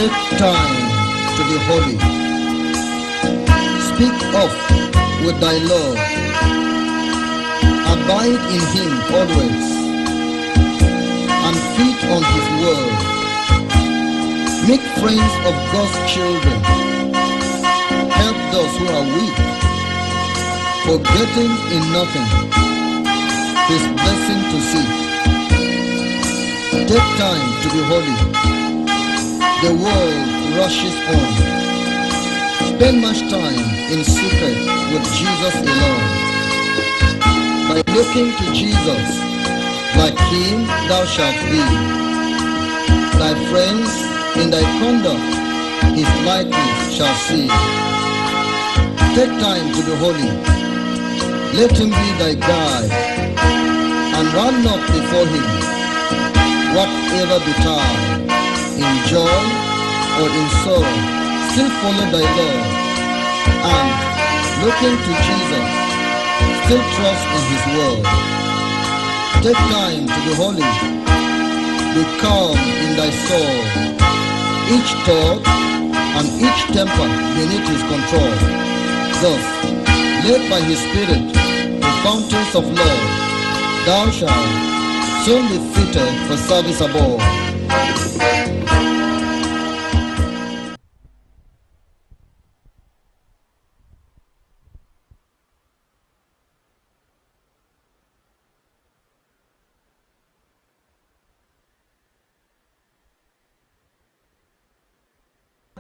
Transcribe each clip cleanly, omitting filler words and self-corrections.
Take time to be holy. Speak of with thy Lord. Abide in him always, and feed on his word. Make friends of God's children. Help those who are weak, forgetting in nothing his blessing to seek. Take time to be holy. The world rushes on. Spend much time in secret with Jesus alone. By looking to Jesus, like him thou shalt be. Thy friends in thy conduct his likeness shall see. Take time to be holy. Let him be thy guide, and run not before him, whatever betide, in joy or in sorrow, still follow thy Lord, and looking to Jesus, still trust in his word. Take time to be holy. Be calm in thy soul, each thought and each temper beneath his control. Thus, led by his spirit the fountains of love, thou shalt soon be fitted for service above.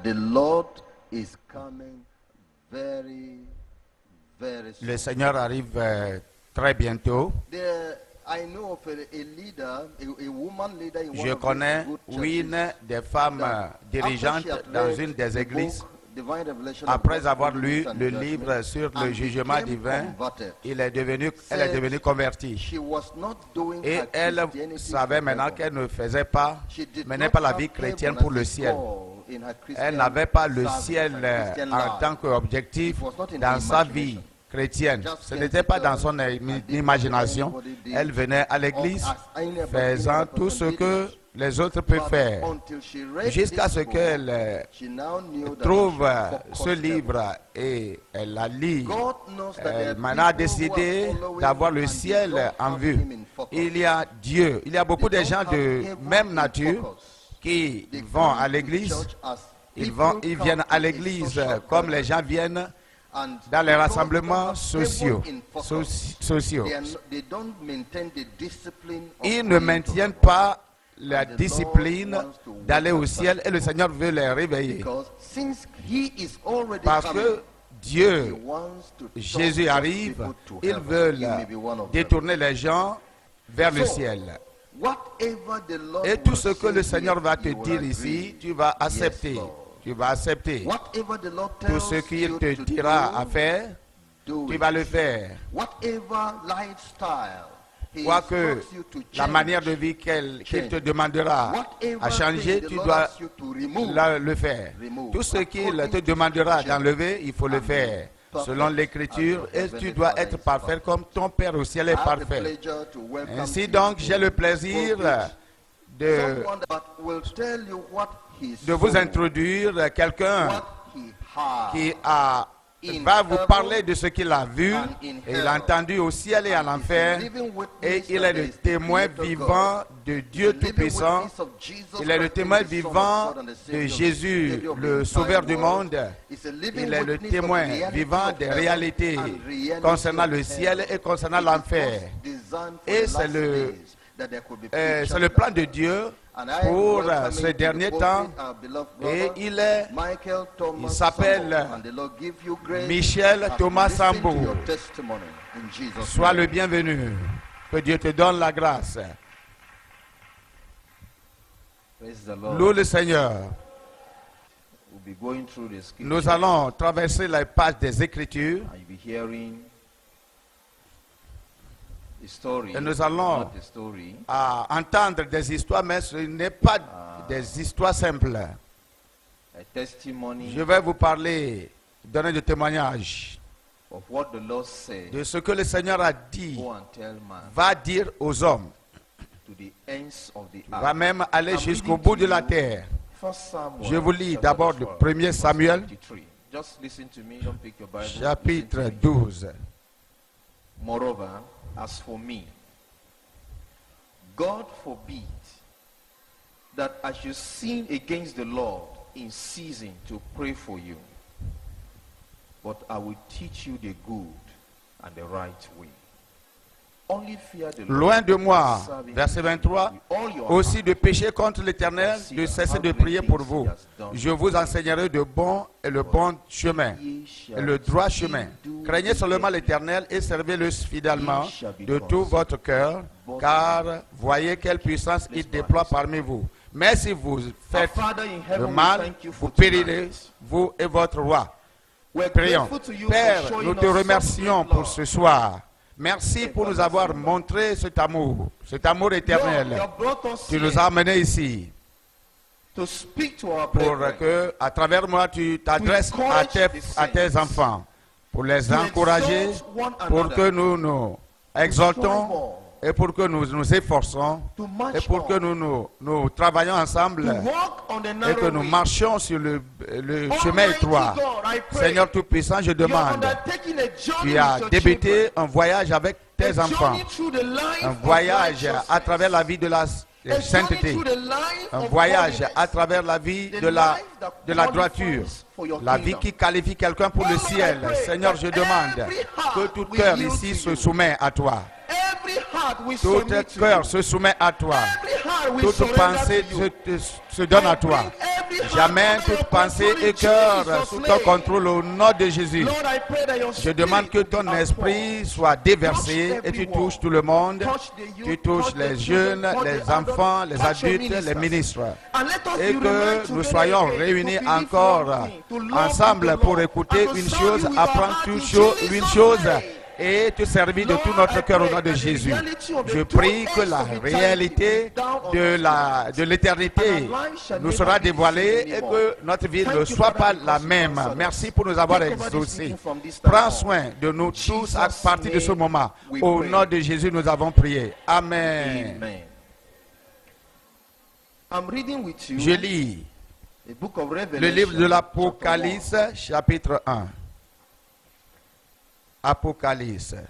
The Lord is coming very, very soon. Le Seigneur arrive très bientôt. I know of a leader, a woman leader in one Je of connais these good une churches des femmes that dirigeantes after she had dans read une des the églises. book, Divine Revelation of Après God's avoir lu Holiness and le Judgment, livre sur le and jugement became divin, converted, elle est devenue said convertie. she was not doing Et her elle Christianity savait for maintenant heaven. qu'elle ne faisait pas, She did menait not pas la have vie chrétienne heaven pour as le a ciel. goal in her Christian Elle n'avait pas le service ciel and Christian en life. tant qu'objectif It was not in dans her sa imagination. vie chrétienne. Just Ce came n'était to pas dans church son and did imagination. what anybody did, Elle venait à l'église as any faisant other tout person ce did que it. les autres peuvent But faire. until she read Jusqu'à this ce book, qu'elle she now knew that trouve she should ce focus livre et elle la lit. God knows that there are Elle maintenant a people who décidé are following d'avoir him le and they ciel don't en have vue. him in focus. Il y a Dieu. Il y a beaucoup They de gens don't de have heaven même in nature focus. qui They vont come à to l'église. church as Ils people viennent come à to a l'église social comme les gathering. gens viennent And dans les because rassemblements they don't have sociaux. heaven in focus, sociaux. they don't maintain the discipline of Ils ne going to maintiennent heaven. pas la And the discipline Lord wants to d'aller wake au up ciel such et le Seigneur veut les réveiller. Because since he is already Parce coming, que he Dieu, wants to turn Jésus God's arrive, people to ils heaven. veulent You may be one of them. détourner les gens vers le So, ciel. whatever the Lord Et tout will ce que say le Seigneur here, va te you will dire agree. ici, tu vas accepter. Yes, Lord. Tu vas accepter. Whatever the Lord Tout tells ce qu'il you te to dira do, à faire, do tu it. vas le faire. Whatever lifestyle he Quoique instructs you to la change, manière de vie qu'il te demandera whatever à changer, thing the tu Lord dois asks you to remove, le faire. remove. Tout ce qu'il According te to demandera Scripture, d'enlever, il faut le and faire. perfect Selon as l'Écriture, your et heavenly tu dois Father être is parfait perfect. comme ton Père au ciel I est have the parfait. pleasure to welcome Ainsi to donc, you j'ai le plaisir de someone that will tell you what he vous saw, introduire quelqu'un what he heard qui in va vous heaven parler de ce qu'il a vu and in et il a hell. entendu au ciel et à And he's a l'enfer. living witness Et il that est there le is the témoin Creator vivant God. de Dieu The living Tout-Puissant. witness of Jesus Il est le Christ, témoin the Son of vivant God and the de Savior of Jésus, Savior of the le entire Sauveur du world. monde. He's a living Il est le witness of témoin the reality vivant of des heaven réalités and reality concernant of le hell. ciel et concernant It is l'enfer. God's design for Et the c'est last le, days that there could be peace c'est le plan de Dieu And I pour welcome ce him to dernier the temps. pulpit, our beloved Et brother, il Michael Thomas s'appelle Sambo. And the Lord give you grace Michel as Thomas you listen Sambo. to your testimony in Jesus' Sois name. le bienvenu. Que Dieu te donne la grâce. Praise the Lord. Loue le Seigneur. We'll be going through the scriptures. Nous allons traverser les pages des Écritures And you'll be hearing a story. et nous allons Not a story. entendre des histoires, mais ce n'est pas des histoires simples. A testimony Je vais vous parler, donner des témoignages of what the Lord said. de ce que le Seigneur a dit. Go and tell man Va dire aux hommes, to the ends of the va earth. même aller I'm jusqu'au reading bout to de la you terre. First Samuel, Je vous lis chapter d'abord le 12, 1er Samuel, verse 53. Just listen to me, don't pick your Bible. chapitre Listen to me. 12. Moreover, as for me, God forbid that I should sin against the Lord in season to pray for you, but I will teach you the good and the right way. Only fear the Lord. Loin de moi, Serve him verset 23, with all your aussi heart. de pécher contre l'Éternel, de cesser de prier pour vous. Je vous enseignerai de bon et le bon chemin, et le droit chemin. Craignez seulement l'Éternel et servez-le fidèlement de tout votre cœur, car voyez quelle puissance il déploie parmi vous. Mais si vous Our faites Father in le heaven, we mal, thank you vous for périrez, tonight. vous et votre roi. We're Prions. grateful to you Père, for showing nous te us such remercions great pour love. ce soir. Merci pour nous avoir montré cet amour Lord, you éternel. have brought us Tu nous here as amenés ici to speak to our pour brethren, que, à travers moi, tu t'adresses à tes enfants, pour les to encourager, exalt one pour another, que nous nous strive exaltons more, et pour que nous nous efforçons to et march pour que on, nous travaillons to ensemble walk on the et narrow que nous way. marchions sur le chemin Almighty étroit. God, I pray, Seigneur Tout-Puissant, je you are demande, undertaking a journey tu with as your débuté children, un voyage avec a tes enfants, journey through the life un of voyage righteousness, à travers la vie de la a journey sainteté, through the life un of voyage holiness, à travers la vie the de la life that droiture, qualifies for your la vie kingdom. qui qualifie quelqu'un pour le Lord, I ciel. pray Seigneur, that je demande every que heart tout will cœur yield ici to se you. soumet à toi. Every heart will Tout submit to cœur you. se soumet à toi. Every heart will Toute surrender pensée to you. se donne à I toi. bring every heart Jamais under your toute pensée control et in cœur Jesus' sous ton name. contrôle au nom de Jésus. Lord, I pray that your Je demande que spirit will ton be esprit outpoured. soit déversé Touch et tu everyone. touches tout le monde. Touch the youth, Tu touches touch the les children, jeunes, touch les the enfants, adults, les touch your adultes, les ministers. ministres. And let us Et be que reminded nous together soyons again réunis to believe encore one thing, to love ensemble you, pour Lord, écouter and to une serve chose, you with our apprendre heart in une Jesus' chose name. et te servir de tout Lord, notre I cœur au pray nom de that the Jésus. reality of the Je two prie que ends la of eternity réalité will be down on de us tonight. l'éternité And our life shall nous never sera be the same dévoilée et anymore. que notre vie Thank ne you, soit Father, pas because la you même. answered us. Merci pour nous avoir Take over this exaucés. meeting from this time Prends on. soin de nous tous à Jesus' partir de ce name moment. we Au pray. nom de Jésus, nous avons prié. Amen. Amen. I'm reading with you Je lis the book of Revelation, le livre de chapter l'Apocalypse, chapitre 1. Apocalypse. 1.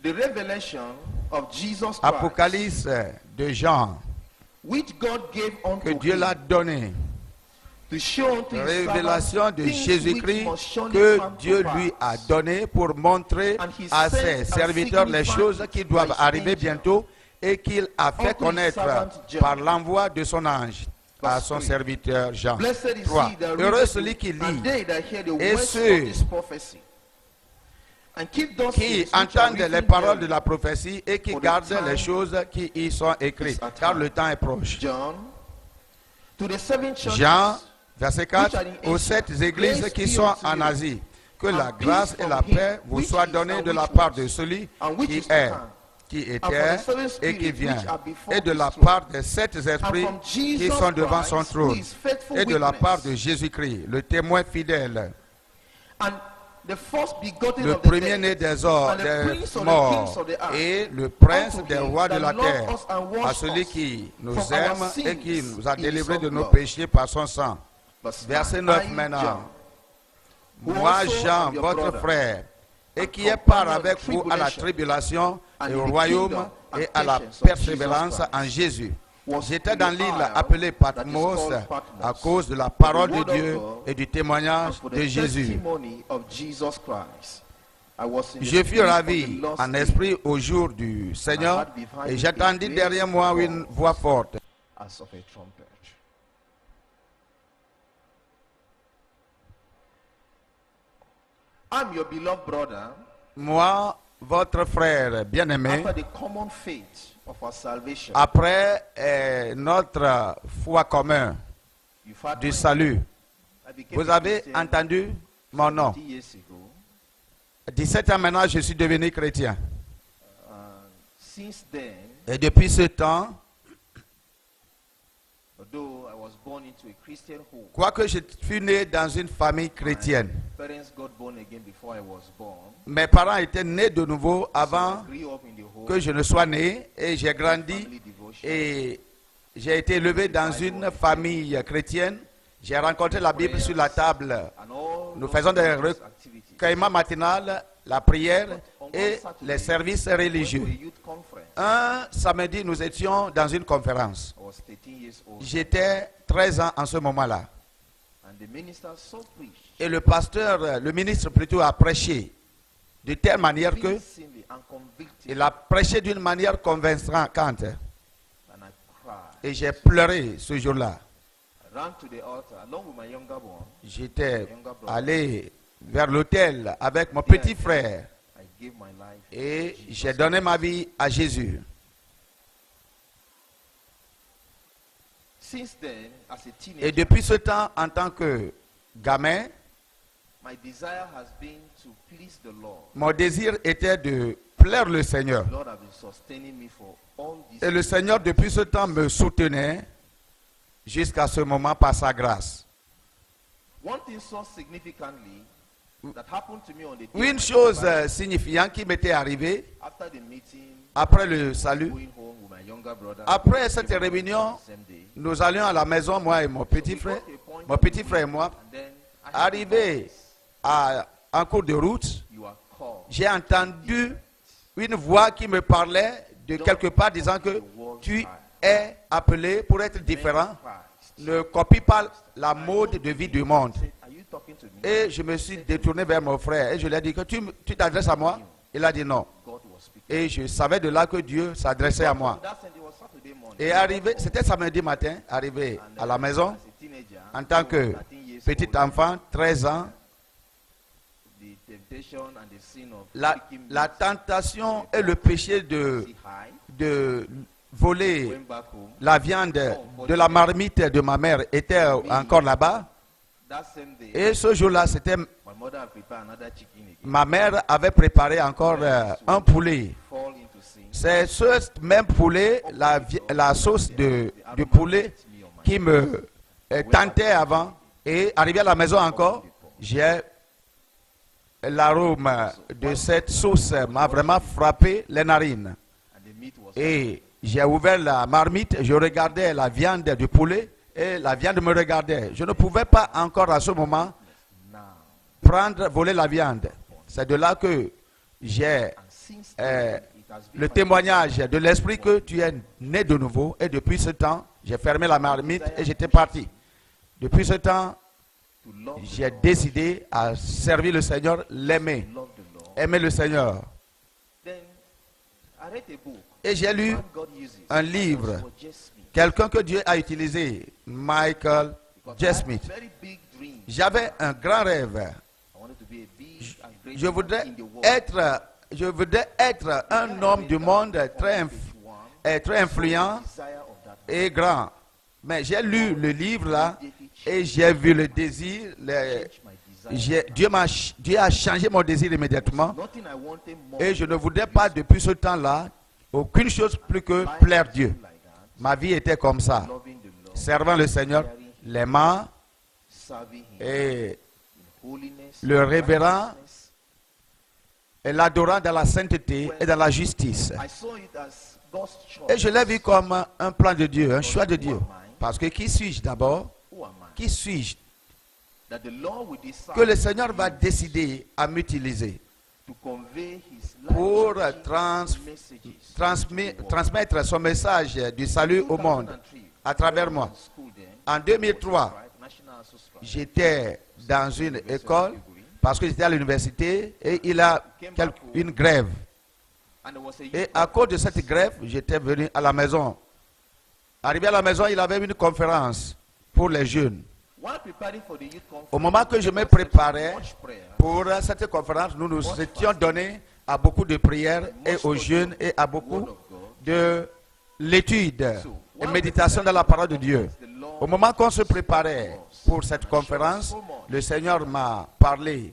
The revelation of Jesus Christ, Apocalypse de Jean, which God gave unto que Dieu him l'a donné. to show unto his Révélation servants de things Jésus-Christ which must surely que come to Dieu pass. lui a donné pour montrer And he à sent ses and serviteurs les signified choses it qui by doivent his arriver angel bientôt et qu'il a fait unto his connaître servant John. par l'envoi de son ange à Verse son 3. serviteur Jean. Blessed is 3. he that Heureux readeth celui it, qui and lit they that hear the et words ceux of this prophecy, and keep those qui things which are entendent les written paroles de therein. la prophétie et qui For the gardent time les choses qui y sont écrites, is at car hand. le temps est proche. John, to the seven churches, Jean, verset 4, which are in aux Asia, 7 églises grace qui be sont unto en you, Asie, que and la peace grâce et from la him, paix vous which soient is données and de la which part was, de celui and which qui is to est, come, qui and from était the seven et qui spirits vient, which are before et de his la throne, part des 7 and esprits from qui Jesus sont devant son Christ, who trône, is faithful et de la part de witness, Jésus-Christ, le témoin fidèle, and the first begotten le of the premier-né dead, des and the des prince of the morts, kings of the earth, et le prince unto des him rois de that la loved terre, us and à washed celui us qui nous from aime our et qui sins nous a in his délivrés de own nos blood. péchés par son sang. Verse Verset 9. 9 I, maintenant. John, who Moi, also Jean, am your votre brother, frère, et qui and est part companion of avec vous à la tribulation, tribulation and et in au the royaume kingdom and et à la patience of persévérance Jesus en Christ, Jésus. was J'étais in dans the l'île isle appelée that is Patmos called Patmos, à cause de la for the parole de word of Dieu God et du and témoignage for de the Jésus. testimony of Jesus Christ. I was in the Je fus spirit on ravi the last en day, esprit au jour du Seigneur et j'entendis derrière moi une voix forte. as of a trumpet. I'm your beloved brother, Moi, votre frère bien-aimé, after the common faith of our salvation. après notre foi commune You've heard du my salut, name. I became vous a avez Christian entendu mon nom. 70 years ago. 17 ans maintenant, je suis devenu chrétien. Since then, Et depuis ce temps, although I was born into a Christian home, quoique je fus né dans une famille chrétienne, my parents got born again before I was born. mes parents étaient nés de nouveau So avant I grew up in the home, que je ne sois né et j'ai grandi family devotion. et J'ai été élevé dans une famille chrétienne. J'ai rencontré la Bible sur la table. and all Nous those faisons des religious activities. recueillements matinaux, la prière et les services Went to a religieux. youth conference. Un samedi, nous étions dans une conférence. I was 13 years old. J'étais 13 ans en ce moment-là. And the minister so preached Et le pasteur, le ministre plutôt, a prêché de telle manière que convincingly and convictingly. il a prêché d'une manière convaincante. And I cried. Et j'ai pleuré ce jour-là. I ran to the altar along with my younger one. J'étais allé vers l'autel avec mon petit frère I gave my life. et j'ai donné ma vie à Jésus. Since then, as a teenager, Et depuis ce temps, en tant que gamin, my desire has been to please the Lord. mon désir était de plaire le Seigneur. The Lord has been sustaining me for all these Et le Seigneur, depuis ce temps, me soutenait jusqu'à ce moment par sa grâce. One thing so significantly that happened to me on the day Une of my chose conversion, signifiante qui m'était arrivée after the meeting, après le salut, going home with my younger brother. après cette réunion, the same day, nous allions à la maison, moi et mon petit frère, et moi, and then I heard arrivés en cours de route, you are called. j'ai entendu une voix qui me parlait de quelque part disant que tu es appelé pour être différent. Christ. Ne copie pas la mode de vie du monde. Said, are you talking to me? Et je me suis détourné vers mon frère et je lui ai dit que tu t'adresses à moi. Il a dit non. God was speaking. Et je savais de là que Dieu s'adressait à moi. That Sunday was Saturday morning. Et arrivé, c'était samedi matin, arrivé à la maison, As a teenager, en tant que 13 years petit old, enfant, 13 ans, the temptation and the sin of la picking tentation et le péché meat, see high, de voler went back home. la viande de la marmite de ma mère était encore là-bas. That same day, Et ce jour-là, c'était my mother had prepared another chicken again. ma mère avait préparé encore un poulet. Fall into sin. C'est ce même poulet, la sauce de poulet qui me tentait avant. Et arrivé à la maison encore, j'ai l'arôme de cette sauce m'a vraiment frappé les narines. And the meat was Et j'ai ouvert la marmite, je regardais la viande du poulet et la viande me regardait. Je ne pouvais pas encore à ce moment now. voler la viande. C'est de là que j'ai And since then, it has been le témoignage de l'esprit que tu es né de nouveau. Et depuis ce temps, j'ai fermé la marmite et j'étais parti. Depuis ce temps, to love the j'ai Lord, décidé à servir le Seigneur, l'aimer, love the Lord. aimer le Seigneur. Then I read a book. Et j'ai lu Man God uses. un livre, For just me. quelqu'un que Dieu a utilisé, Michael Because J. I had Smith. a very big dream. J'avais un grand rêve. I wanted to be a big and great Je man voudrais in the world. être un homme du monde très influent Desire of that et grand. Mais j'ai lu le livre là et j'ai vu le désir. Dieu a changé mon désir immédiatement. Nothing I wanted more Et je ne voudrais pas depuis ce temps-là aucune chose plus que plaire Dieu. like that. Ma vie était comme ça. Loving the Lord, Servant le Seigneur, l'aimant serving Him et in holiness, le révérend righteousness. et l'adorant dans la sainteté et dans la justice. I saw it as God's choice. Et je l'ai vu comme un plan de Dieu, un choix de Dieu. Parce que qui suis-je d'abord? Who am I? Qui suis-je That the Lord will decide que le Seigneur va décider à m'utiliser to convey His pour life-changing messages transmettre son message du salut au monde à travers moi. En 2003, j'étais dans une école parce que j'étais à l'université et il y a une grève. Et à cause de cette grève, j'étais venu à la maison. Arrivé à la maison, il avait une conférence pour les jeunes. Au moment que je me préparais pour cette conférence, nous nous étions donnés à beaucoup de prières et aux jeunes et à beaucoup de l'étude et méditation dans la parole de Dieu. Au moment qu'on se préparait pour cette conférence, le Seigneur m'a parlé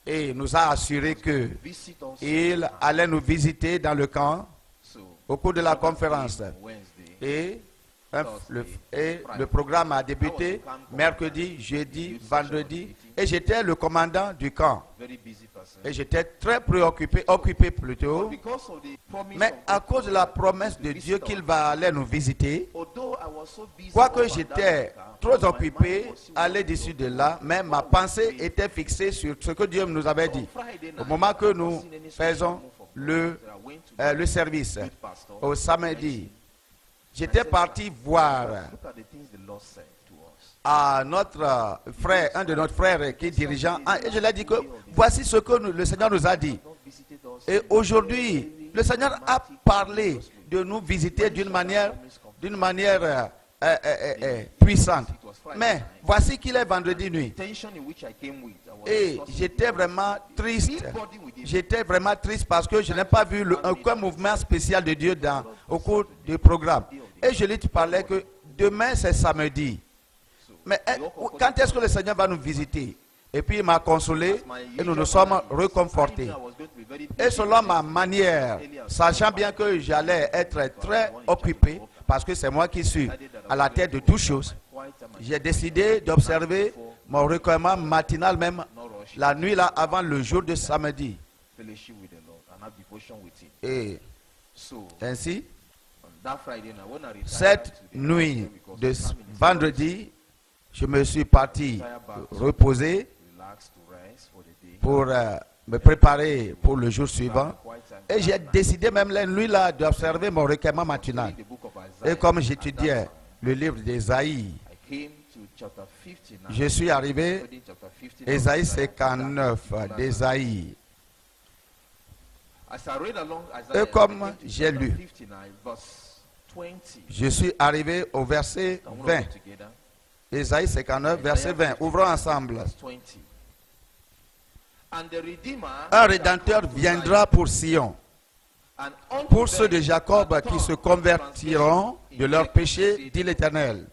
et nous a assuré qu'il allait nous visiter dans le camp au cours de la conférence. Et Et le programme a débuté mercredi, jeudi, vendredi. Et j'étais le commandant du camp. Very busy person. Et j'étais très occupé plutôt. But because of the promise Mais of à God cause de la promesse de Dieu qu'il va aller nous visiter, quoique j'étais trop occupé à aller d'ici de là, mais ma pensée était fixée sur ce que Dieu nous avait dit. Au moment que nous faisons le service au samedi, j'étais parti voir à notre frère, un de notre frères qui est dirigeant, et je lui ai dit que voici ce que le Seigneur nous a dit. Et aujourd'hui, le Seigneur a parlé de nous visiter d'une manière puissante. Mais voici qu'il est vendredi nuit. Et j'étais vraiment triste. J'étais vraiment triste parce que je n'ai pas vu aucun mouvement spécial de Dieu au cours du programme. Et je lui parlais que demain c'est samedi. Mais quand est-ce que le Seigneur va nous visiter? Et puis il m'a consolé et nous nous sommes réconfortés. Et selon ma manière, sachant bien que j'allais être très occupé, parce que c'est moi qui suis à la tête de toutes choses, j'ai décidé d'observer mon recueillement matinal même la nuit là avant le jour de samedi. Et ainsi, cette nuit de vendredi, je me suis parti reposer pour me préparer pour le jour suivant. Et j'ai décidé même la nuit là d'observer mon recueillement matinal. Et comme j'étudiais le livre d'Ésaïe, je suis arrivé à Ésaïe 59 d'Ésaïe. Et comme j'ai lu, je suis arrivé au verset 20. Ésaïe 59, verset 20. Ouvrons ensemble. Un Rédempteur viendra pour Sion, pour ceux de Jacob qui se convertiront de leurs péchés, dit l'Éternel.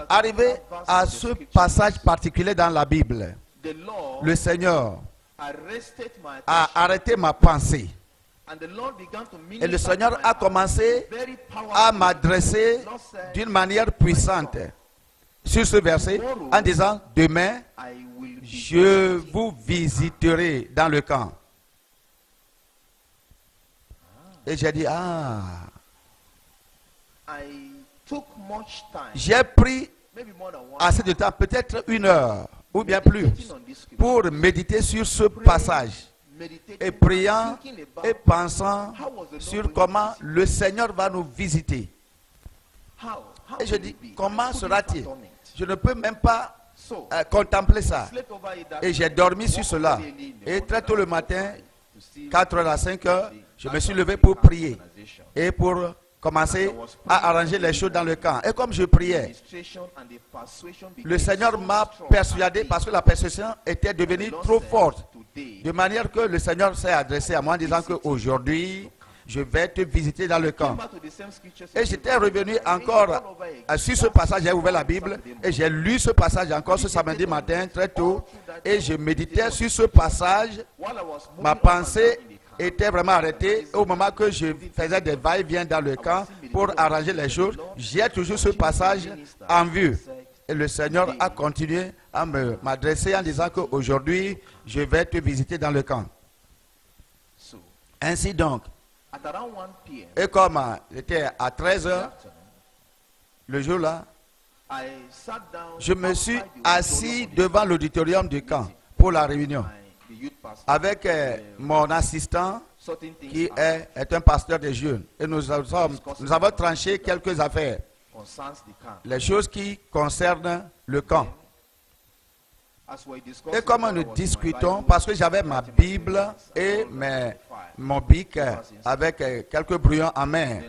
Arrivé à ce passage particulier dans la Bible, le Seigneur a arrêté ma pensée. Et le Seigneur a commencé à m'adresser d'une manière puissante sur ce verset en disant, demain, je vous visiterai dans le camp. Et j'ai dit, j'ai pris assez de temps, peut-être 1 heure ou bien plus, pour méditer sur ce passage. Et priant et pensant sur comment le Seigneur va nous visiter. Et je dis, comment sera-t-il? Je ne peux même pas contempler ça. Et j'ai dormi sur cela. Et très tôt le matin, 4h à 5h, je me suis levé pour prier. Et pour commencer à arranger les choses dans le camp. Et comme je priais, le Seigneur m'a persuadé parce que la persuasion était devenue trop forte. De manière que le Seigneur s'est adressé à moi en disant qu'aujourd'hui, je vais te visiter dans le camp. Et j'étais revenu encore sur ce passage, j'ai ouvert la Bible et j'ai lu ce passage encore ce samedi matin très tôt. Et je méditais sur ce passage. Ma pensée était vraiment arrêtée. Au moment que je faisais des va-et-vient dans le camp pour arranger les choses, j'ai toujours ce passage en vue. Et le Seigneur a continué à m'adresser en disant qu'aujourd'hui, je vais te visiter dans le camp. Ainsi donc, et comme il était à 13h, le jour-là, je me suis assis devant l'auditorium du camp pour la réunion avec mon assistant qui est un pasteur des jeunes. Et nous avons tranché quelques affaires, les choses qui concernent le camp. Et comme nous discutons, parce que j'avais ma Bible et mon bic avec quelques brouillons en main.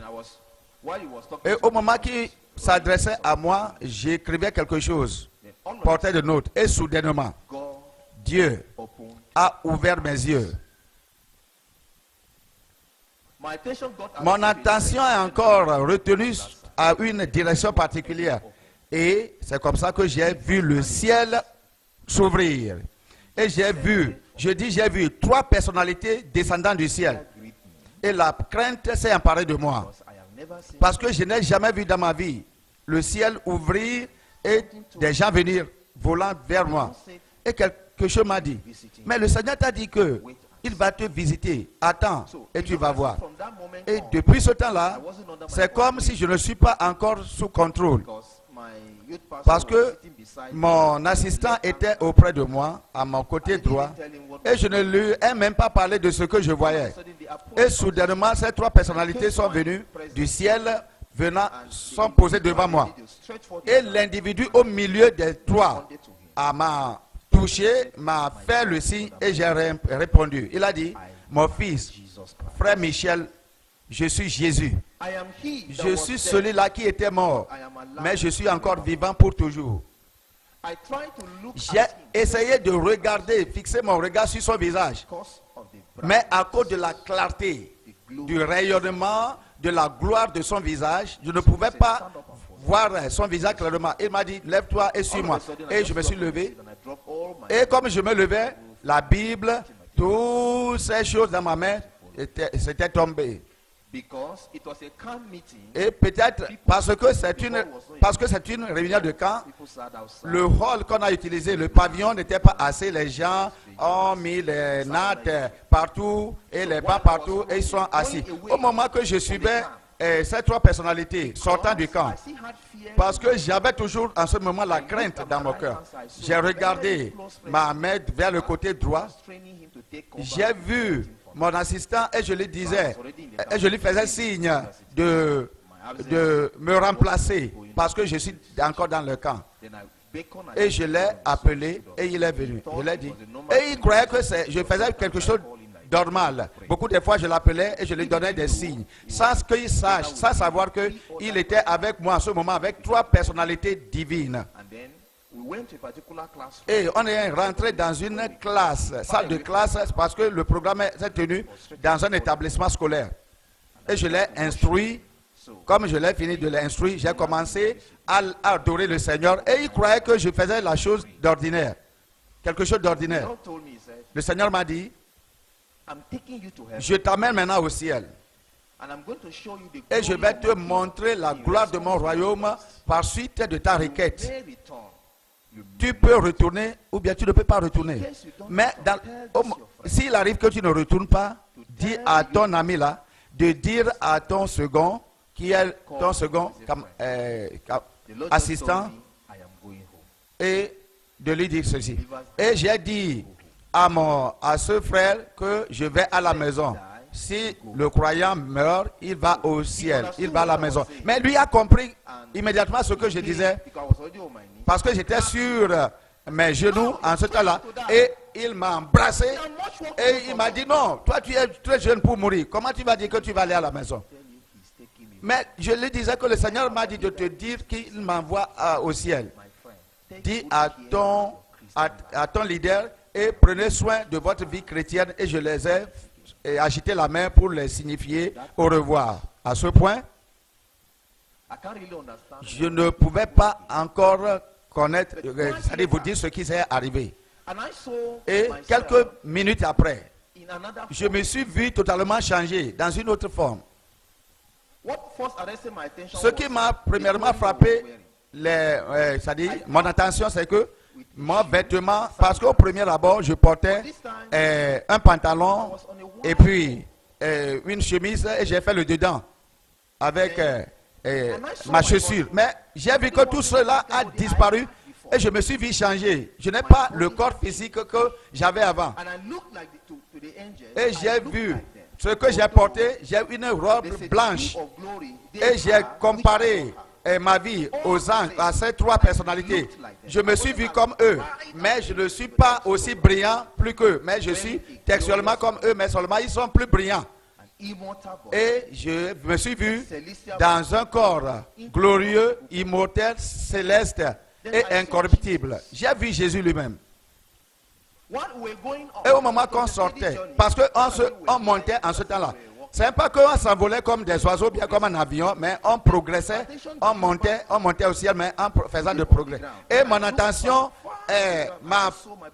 Et au moment qu'il s'adressait à moi, j'écrivais quelque chose, portait de notes. Et soudainement, Dieu a ouvert mes yeux. Mon attention est encore retenue à une direction particulière. Et c'est comme ça que j'ai vu le ciel s'ouvrir. Et j'ai vu 3 personnalités descendant du ciel. Et la crainte s'est emparée de moi. never seen Parce que je n'ai jamais vu dans ma vie le ciel ouvrir et des gens venir volant vers moi. Et quelque chose m'a dit, mais le Seigneur t'a dit que il va te visiter. Attends et tu vas voir. from that moment Et on, depuis ce temps-là, I wasn't under my c'est comme si je ne suis pas encore sous contrôle. because my youth pastor Parce was que sitting beside mon me. assistant était auprès de moi, à mon côté droit, et je ne lui ai même pas parlé de ce que je voyais. Et soudainement, ces trois personnalités sont venues du ciel, venant, sont posées devant moi. Et l'individu au milieu des trois m'a touché, m'a fait le signe et j'ai répondu. Il a dit, mon fils, frère Michel, je suis Jésus. Je suis celui-là qui était mort, mais je suis encore vivant pour toujours. J'ai essayé de regarder, fixer mon regard sur son visage, mais à cause de la clarté, du rayonnement, de la gloire de son visage, je ne pouvais pas voir son visage clairement. Il m'a dit, lève-toi et suis-moi. Et je me suis levé. Et comme je me levais, la Bible, toutes ces choses dans ma main, s'étaient tombées. Et peut-être parce que c'est une réunion de camp, le hall qu'on a utilisé, le pavillon n'était pas assez. Les gens ont mis les nattes partout et les bancs partout et ils sont assis. Au moment que je suivais ces trois personnalités sortant du camp, parce que j'avais toujours en ce moment la crainte dans mon cœur, j'ai regardé ma main vers le côté droit, j'ai vu mon assistant et je lui disais, et je lui faisais signe de me remplacer parce que je suis encore dans le camp. Et je l'ai appelé et il est venu. Je l'ai dit. Et il croyait que je faisais quelque chose normal. Beaucoup de fois je l'appelais et je lui donnais des signes. Sans qu'il sache, sans savoir qu'il était avec moi en ce moment avec trois personnalités divines. Et on est rentré dans une classe, salle de classe, parce que le programme s'est tenu dans un établissement scolaire. Et je l'ai instruit, comme je l'ai fini de l'instruire, j'ai commencé à adorer le Seigneur. Et il croyait que je faisais la chose d'ordinaire, quelque chose d'ordinaire. Le Seigneur m'a dit, je t'amène maintenant au ciel. Et je vais te montrer la gloire de mon royaume par suite de ta requête. Tu peux retourner ou bien tu ne peux pas retourner. Mais s'il arrive que tu ne retournes pas, dis à ton ami là de dire à ton second, qui est ton second assistant, et de lui dire ceci. Et j'ai dit à ce frère que je vais à la maison. Si le croyant meurt, il va au ciel, il va à la maison. Mais lui a compris immédiatement ce que je disais, parce que j'étais sur mes genoux en ce temps-là, et il m'a embrassé, et il m'a dit, non, toi tu es très jeune pour mourir, comment tu vas dire que tu vas aller à la maison? Mais je lui disais que le Seigneur m'a dit de te dire qu'il m'envoie au ciel. Dis à ton leader, et prenez soin de votre vie chrétienne, et je les ai agité la main pour les signifier au revoir. À ce point, je ne pouvais pas encore connaître, c'est-à-dire vous dire ce qui s'est arrivé. Et quelques minutes après, je me suis vu totalement changé dans une autre forme. Ce qui m'a premièrement frappé, c'est-à-dire mon attention, c'est que mon vêtement, parce qu'au premier abord, je portais un pantalon et puis une chemise et j'ai fait le dedans avec ma chaussure. Mais j'ai vu que tout cela a disparu et je me suis vu changer. Je n'ai pas le corps physique que j'avais avant. Et j'ai vu ce que j'ai porté, j'ai une robe blanche et j'ai comparé ma vie aux anges, à ces trois personnalités. Je me suis vu comme eux, mais je ne suis pas aussi brillant plus qu'eux, mais je suis textuellement comme eux, mais seulement ils sont plus brillants. Et je me suis vu dans un corps glorieux, immortel, céleste et incorruptible. J'ai vu Jésus lui-même. Et au moment qu'on sortait, parce qu'on montait en ce temps-là, c'est pas qu'on s'envolait comme des oiseaux, bien comme un avion, mais on progressait, on montait au ciel, mais en faisant de progrès. Et mon attention m'a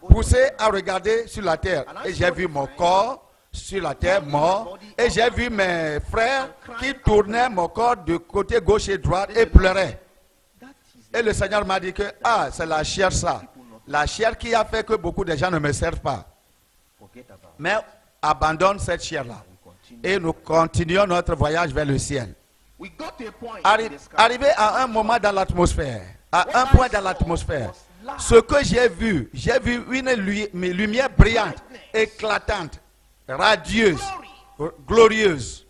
poussé à regarder sur la terre. Et j'ai vu mon corps sur la terre, mort, et j'ai vu mes frères qui tournaient mon corps de côté gauche et droite et pleuraient. Et le Seigneur m'a dit que, c'est la chair ça. La chair qui a fait que beaucoup de gens ne me servent pas. Mais abandonne cette chair-là. Et nous continuons notre voyage vers le ciel. Arrivé à un moment dans l'atmosphère, à un point dans l'atmosphère, ce que j'ai vu une lumière brillante, éclatante, radieuse, glorieuse.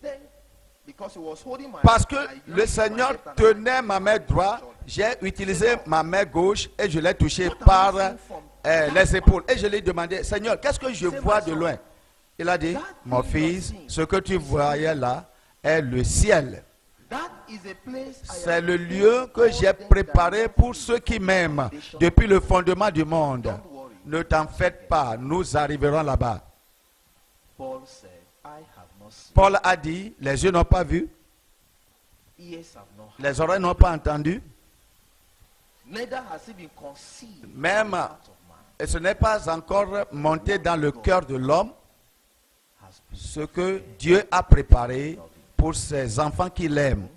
Parce que le Seigneur tenait ma main droite, j'ai utilisé ma main gauche et je l'ai touché par les épaules. Et je lui ai demandé, Seigneur, qu'est-ce que je vois de loin? Il a dit, mon fils, ce que tu voyais là est le ciel. C'est le lieu que j'ai préparé pour ceux qui m'aiment depuis le fondement du monde. Ne t'en faites pas, nous arriverons là-bas. Paul a dit, les yeux n'ont pas vu, les oreilles n'ont pas entendu, même ce n'est pas encore monté dans le cœur de l'homme, ce que Dieu a préparé pour ses enfants qui l'aiment.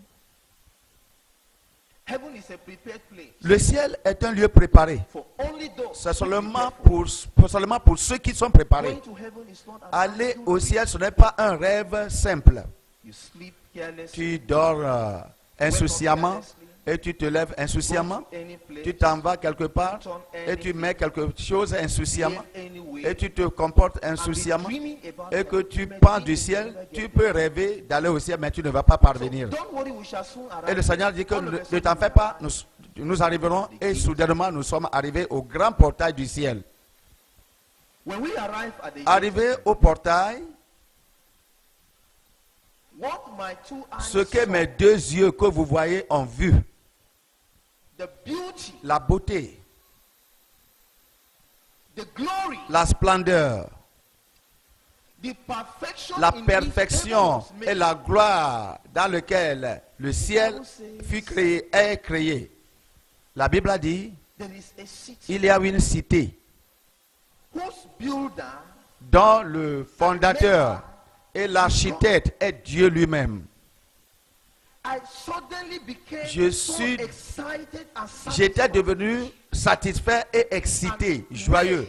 Le ciel est un lieu préparé. C'est seulement pour ceux qui sont préparés. Aller au ciel, ce n'est pas un rêve simple. Tu dors insouciamment et tu te lèves insouciamment. Tu t'en vas quelque part et tu mets quelque chose insouciamment et tu te comportes insouciamment et que tu penses du ciel. Tu peux rêver d'aller au ciel, mais tu ne vas pas parvenir. Et le Seigneur dit que ne t'en fais pas, nous arriverons et soudainement nous sommes arrivés au grand portail du ciel. Arrivé au portail, ce que mes deux yeux que vous voyez ont vu, la beauté, la splendeur, la perfection et la gloire dans laquelle le ciel est créé. La Bible a dit, il y a une cité dont le fondateur et l'architecte est Dieu lui-même. J'étais devenu satisfait et excité, joyeux.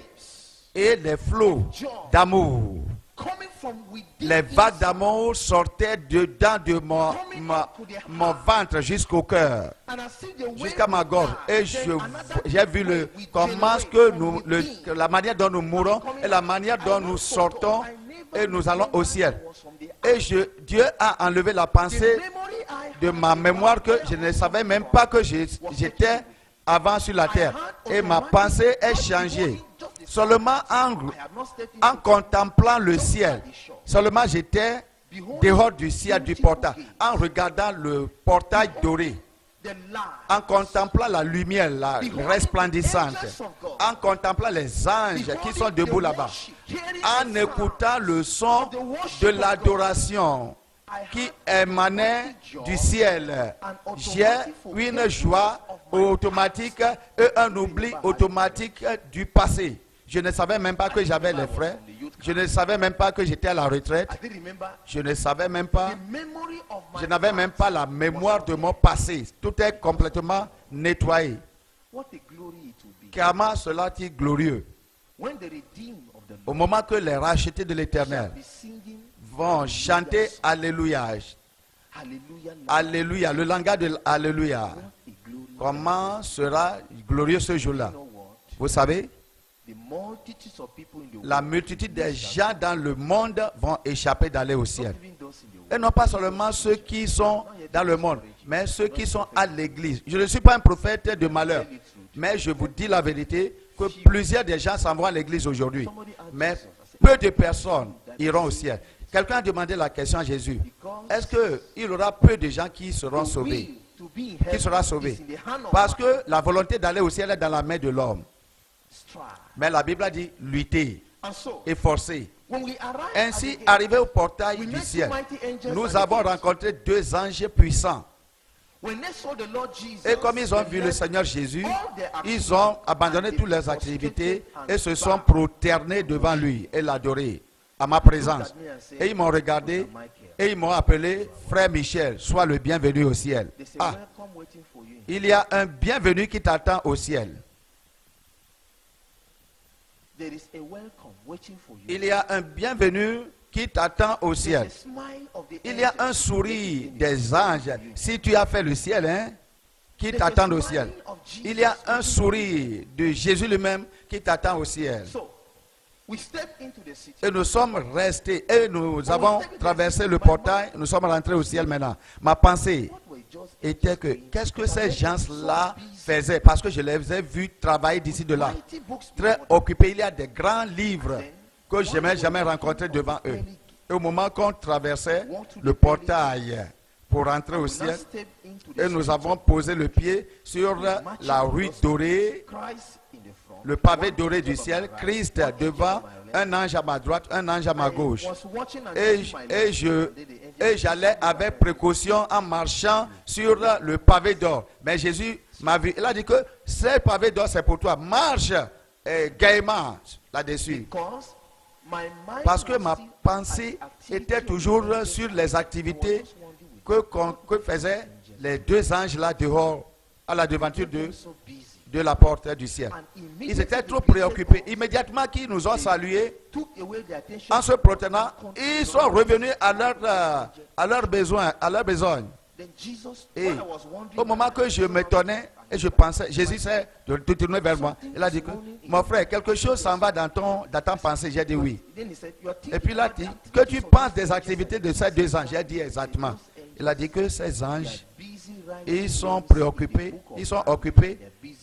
Et les flots d'amour, les vagues d'amour sortaient dedans de mon ventre jusqu'au cœur, jusqu'à ma gorge. Et j'ai vu la manière dont nous mourons et la manière dont nous sortons et nous allons au ciel. Et Dieu a enlevé la pensée de ma mémoire que je ne savais même pas que j'étais avant sur la terre. Et ma pensée est changée. Seulement en contemplant le ciel. Seulement j'étais dehors du ciel du portail. En regardant le portail doré. En contemplant la lumière resplendissante. En contemplant les anges qui sont debout là-bas. En écoutant le son de l'adoration qui émanait du ciel. J'ai une joie automatique et un oubli automatique du passé. Je ne savais même pas que j'avais les frères. Je ne savais même pas que j'étais à la retraite. Je ne savais même pas. Je n'avais même pas la mémoire de mon passé. Tout est complètement nettoyé. Comment cela est glorieux. Au moment que les rachetés de l'Éternel vont chanter Alléluia. Alléluia. Le langage de Alléluia. Comment sera glorieux ce jour-là? Vous savez, la multitude des gens dans le monde vont échapper d'aller au ciel. Et non pas seulement ceux qui sont dans le monde, mais ceux qui sont à l'église. Je ne suis pas un prophète de malheur, mais je vous dis la vérité que plusieurs des gens s'en vont à l'église aujourd'hui. Mais peu de personnes iront au ciel. Quelqu'un a demandé la question à Jésus. Est-ce qu'il y aura peu de gens qui seront sauvés? Qui sera sauvé? Parce que la volonté d'aller au ciel est dans la main de l'homme. Mais la Bible a dit lutter, efforcer. Ainsi, arrivé au portail du ciel, nous avons rencontré deux anges puissants. Et comme ils ont vu le Seigneur Jésus, ils ont abandonné toutes leurs activités et se sont prosternés devant lui et l'adoré. à ma présence. Et ils m'ont regardé et ils m'ont appelé frère Michel, sois le bienvenu au ciel. Ah, il y a un bienvenu qui t'attend au ciel. Il y a un bienvenu qui t'attend au ciel. Il y a un sourire des anges. Si tu as fait le ciel, hein, qui t'attend au ciel. Il y a un sourire de Jésus lui-même qui t'attend au ciel. Et nous sommes restés et nous avons traversé le portail. Nous sommes rentrés au ciel maintenant. Ma pensée était que qu'est-ce que ces gens-là faisaient? Parce que je les ai vus travailler d'ici de là. Très occupés. Il y a des grands livres que je n'ai jamais rencontrés devant eux. Et au moment qu'on traversait le portail pour rentrer au ciel, et nous avons posé le pied sur la rue dorée, le pavé doré du ciel, Christ devant, un ange à ma droite, un ange à ma gauche. Et j'allais avec précaution en marchant sur le pavé d'or. Mais Jésus m'a vu. Il a dit que ce pavé d'or, c'est pour toi. Marche gaiement là-dessus. Parce que ma pensée était toujours sur les activités que faisaient les deux anges là dehors, à la devanture de la porte du ciel. Ils étaient trop préoccupés. Immédiatement qu'ils nous ont salués, en se protenant, ils sont revenus à leurs besoins, à leurs besoins. Et au moment que je m'étonnais et je pensais, Jésus s'est tourné vers moi. Il a dit que, mon frère, quelque chose s'en va dans ta pensée. J'ai dit oui. Et puis il a dit, que tu penses des activités de ces deux anges? J'ai dit exactement. Il a dit que ces anges, ils sont préoccupés, ils sont occupés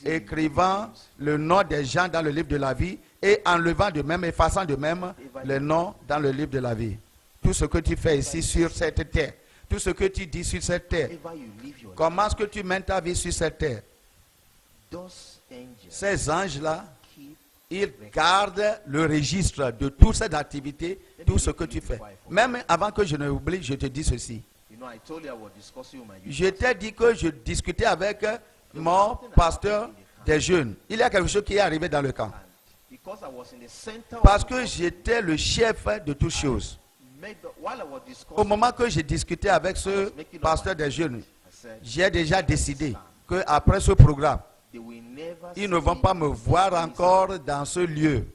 écrivant le nom des gens dans le livre de la vie et enlevant de même, effaçant de même les noms dans le livre de la vie. Tout ce que tu fais ici sur cette terre, tout ce que tu dis sur cette terre, comment est-ce que tu mènes ta vie sur cette terre? Ces anges-là, ils gardent le registre de toutes ces activités, tout ce que tu fais. Même avant que je ne oublie, je te dis ceci. Je t'ai dit que je discutais avec mon pasteur des jeunes. Il y a quelque chose qui est arrivé dans le camp. Parce que j'étais le chef de toutes choses. Au moment que j'ai discuté avec ce pasteur des jeunes, j'ai déjà décidé qu'après ce programme, ils ne vont pas me voir encore dans ce lieu.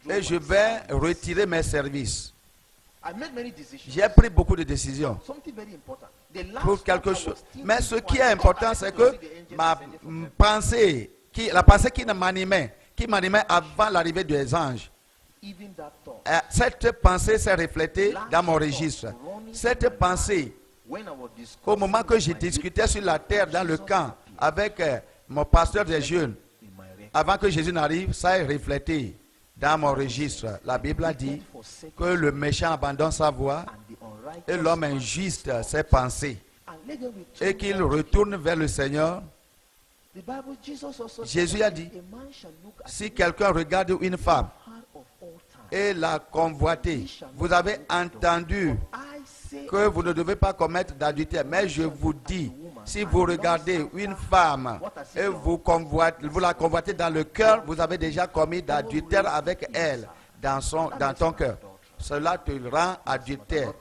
Et je vais retirer mes services. J'ai pris beaucoup de décisions pour quelque chose. Mais ce qui est important, c'est que ma pensée, la pensée qui m'animait avant l'arrivée des anges, cette pensée s'est reflétée dans mon registre. Cette pensée, au moment que j'ai discuté sur la terre dans le camp avec mon pasteur des jeunes, avant que Jésus n'arrive, ça est reflété dans mon registre. La Bible a dit que le méchant abandonne sa voie et l'homme injuste ses pensées et qu'il retourne vers le Seigneur. Jésus a dit, si quelqu'un regarde une femme et la convoiter, vous avez entendu que vous ne devez pas commettre d'adultère, mais je vous dis, si vous regardez une femme et vous la convoitez dans le cœur, vous avez déjà commis d'adultère avec elle dans ton cœur. Cela te rend adultère.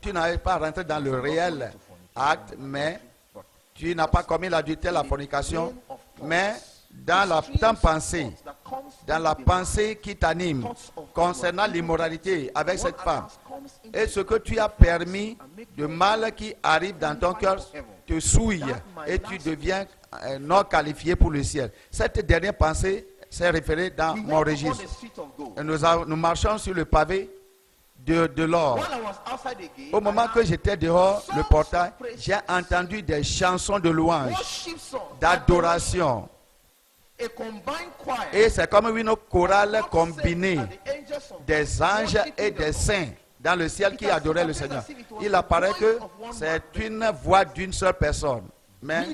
Tu n'arrives pas à rentrer dans le réel acte, mais tu n'as pas commis l'adultère, la fornication, mais dans ta pensée, dans la pensée qui t'anime concernant l'immoralité avec cette femme, et ce que tu as permis, de mal qui arrive dans ton cœur, te souille et tu deviens non qualifié pour le ciel. Cette dernière pensée s'est référée dans mon registre. Et nous marchons sur le pavé de l'or. Au moment que j'étais dehors, le portail, j'ai entendu des chansons de louange, d'adoration. Et c'est comme une chorale combinée des anges et des saints dans le ciel qui adoraient le Seigneur. Il apparaît que c'est une voix d'une seule personne. Mais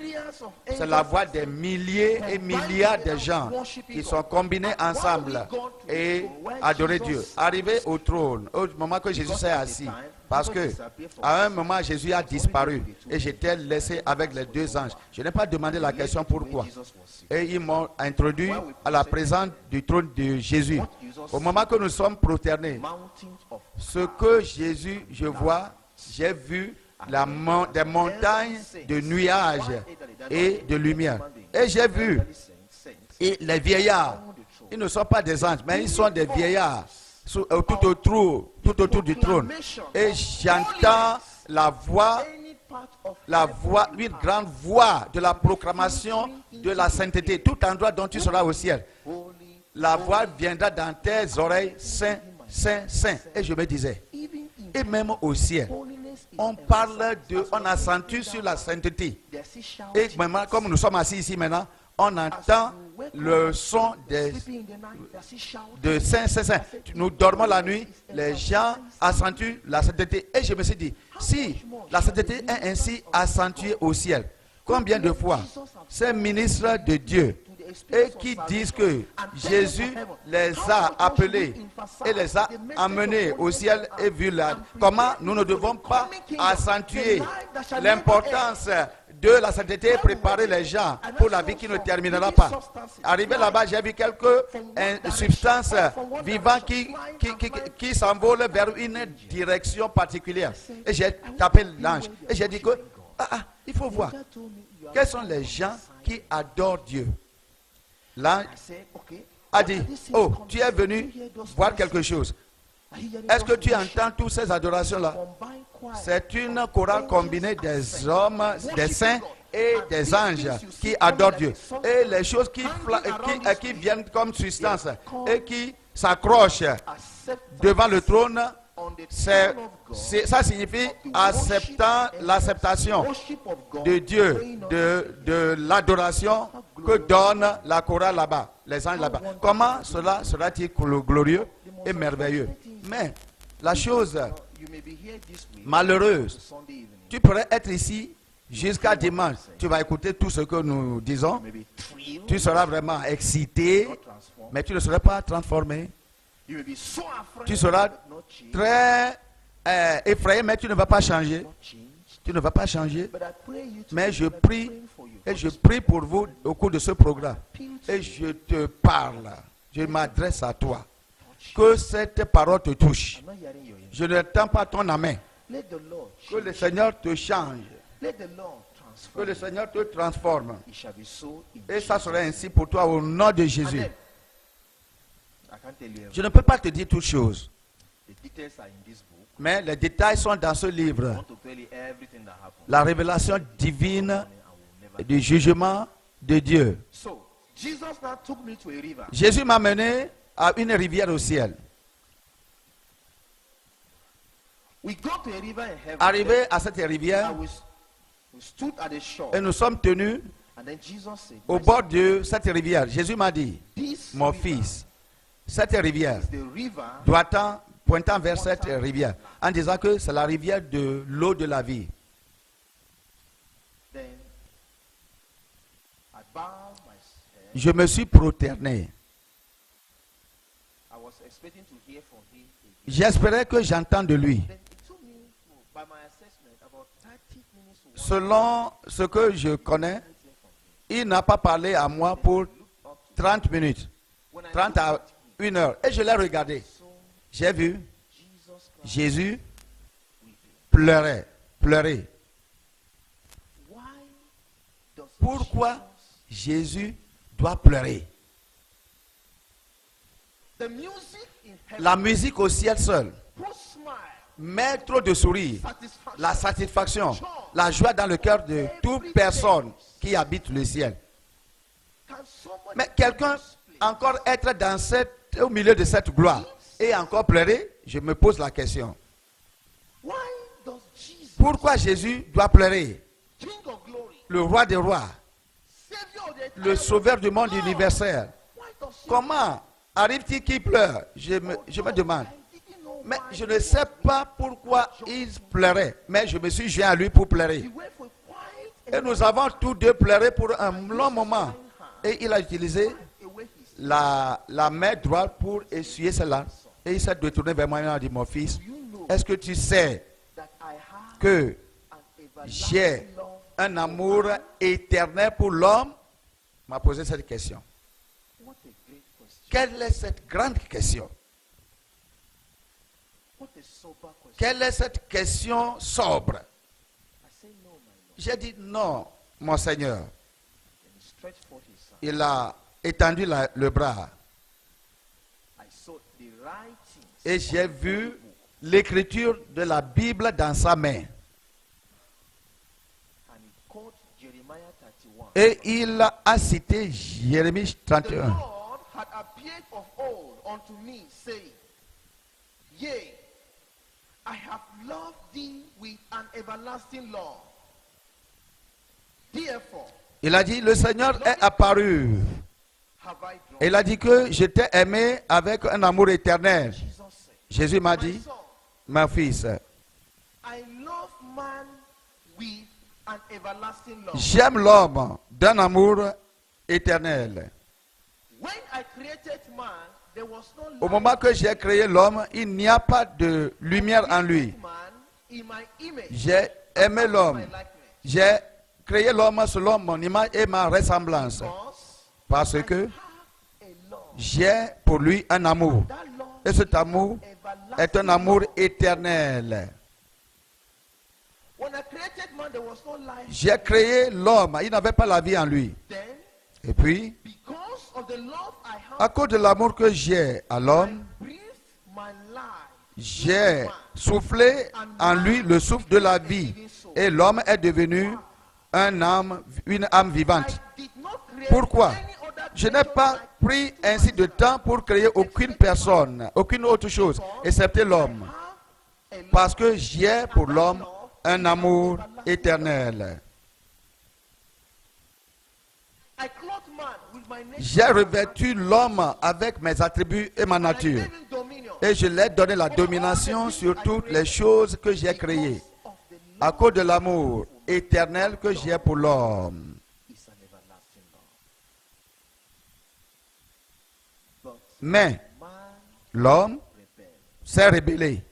c'est la voix des milliers et milliards de gens qui sont combinés ensemble et adorer Dieu. Arrivé au trône, au moment que Jésus s'est assis, parce que à un moment Jésus a disparu et j'étais laissé avec les deux anges. Je n'ai pas demandé la question pourquoi. Et ils m'ont introduit à la présence du trône de Jésus. Au moment que nous sommes prosternés, ce que Jésus, je vois, j'ai vu des montagnes de nuages et de lumière. Et j'ai vu les vieillards. Ils ne sont pas des anges, mais ils sont des vieillards tout autour du trône. Et j'entends une grande voix de la proclamation de la sainteté. Tout endroit dont tu seras au ciel, la voix viendra dans tes oreilles, saint, saint, saint. Et je me disais, et même au ciel, on parle on accentue sur la sainteté. Et maintenant, comme nous sommes assis ici maintenant, on entend le son de saint, saint, saint. Nous dormons la nuit, les gens accentuent la sainteté. Et je me suis dit, si la sainteté est ainsi accentuée au ciel, combien de fois ces ministres de Dieu et qui disent que Jésus les a appelés et les a amenés au ciel et vu là, comment nous ne devons pas accentuer l'importance de la sainteté et préparer les gens pour la vie qui ne terminera pas. Arrivé là-bas, j'ai vu quelques substances vivantes qui s'envolent vers une direction particulière. Et j'ai tapé l'ange et j'ai dit que il faut voir quels sont les gens qui adorent Dieu. L'ange a dit, oh, tu es venu voir quelque chose. Est-ce que tu entends toutes ces adorations-là? C'est une chorale combinée des hommes, des saints et des anges qui adorent Dieu. Et les choses qui viennent comme substance et qui s'accrochent devant le trône, ça signifie l'acceptation de Dieu, de l'adoration que donne la chorale là-bas, les anges là-bas. Comment cela sera-t-il glorieux et merveilleux? Mais la chose malheureuse, tu pourrais être ici jusqu'à dimanche. Tu vas écouter tout ce que nous disons. Tu seras vraiment excité, mais tu ne seras pas transformé. Tu seras très effrayé, mais tu ne vas pas changer. Tu ne vas pas changer. Mais je prie, et je prie pour vous au cours de ce programme. Et je te parle. Je m'adresse à toi. Que cette parole te touche. Je n'entends pas ton amen. Que le Seigneur te change. Que le Seigneur te transforme. Et ça sera ainsi pour toi au nom de Jésus. Je ne peux pas te dire toutes choses. Mais les détails sont dans ce livre. La révélation divine du jugement de Dieu. Jésus m'a mené à une rivière au ciel. Arrivé à cette rivière, et nous sommes tenus au bord de cette rivière. Jésus m'a dit, mon fils, cette rivière doit-on pointant vers cette rivière, en disant que c'est la rivière de l'eau de la vie. Je me suis prosterné. J'espérais que j'entende de lui. Selon ce que je connais, il n'a pas parlé à moi pour 30 minutes, 30 à 1 heure. Et je l'ai regardé. J'ai vu Jésus pleurer. Pourquoi Jésus doit pleurer? La musique au ciel seul met trop de sourire, la satisfaction, la joie dans le cœur de toute personne qui habite le ciel. Mais quelqu'un encore être au milieu de cette gloire et encore pleurer, je me pose la question. Pourquoi Jésus doit pleurer? Le roi des rois, le sauveur du monde universel. Comment arrive-t-il qu'il pleure? Je me demande. Mais je ne sais pas pourquoi il pleurait. Mais je me suis joint à lui pour pleurer. Et nous avons tous deux pleuré pour un long moment. Et il a utilisé la main droite pour essuyer cela. Et il s'est détourné vers moi et a dit, mon fils, est-ce que tu sais que j'ai un amour éternel pour l'homme? Il m'a posé cette question. Quelle est cette grande question? Quelle est cette question sobre? J'ai dit non, mon Seigneur. Il a étendu le bras. Et j'ai vu l'écriture de la Bible dans sa main. Et il a cité Jérémie 31. I have loved thee with an everlasting love. Therefore, il a dit, le Seigneur est apparu. have I drawn. Et il a dit que je t'ai aimé avec un amour éternel. Jesus said, Jésus m'a my dit, son, mon fils, I love man with an everlasting love. j'aime l'homme d'un amour éternel. When I created man, there was no light. Au moment que j'ai créé l'homme, il n'y a pas de lumière en lui. Man in my image, J'ai aimé l'homme. my likeness. J'ai créé l'homme selon mon image et ma ressemblance. Because Parce que I have a love. j'ai pour lui un amour. That love Et cet amour everlasting est un amour love. éternel. When I created man, there was no life. J'ai créé l'homme. Il n'avait pas la vie en lui. Then, Et puis, because of the love I have, à cause de l'amour que j'ai à l'homme, I breathed my life. j'ai soufflé en lui le souffle de la vie. Et l'homme est devenu une âme vivante. I did not create Pourquoi? any other Je n'ai creature pas like pris ainsi de temps pour créer aucune personne, aucune autre chose, excepté l'homme. a love. Parce que j'ai pour l'homme un amour éternel. I clothed man with my nature. J'ai revêtu l'homme avec mes attributs et ma And I nature. gave him dominion. Et je lui ai donné la domination sur toutes les choses que j'ai créées. Of the À cause de l'amour éternel que j'ai pour l'homme. is an everlasting love. But Mais man l'homme rebelled. s'est rébellé.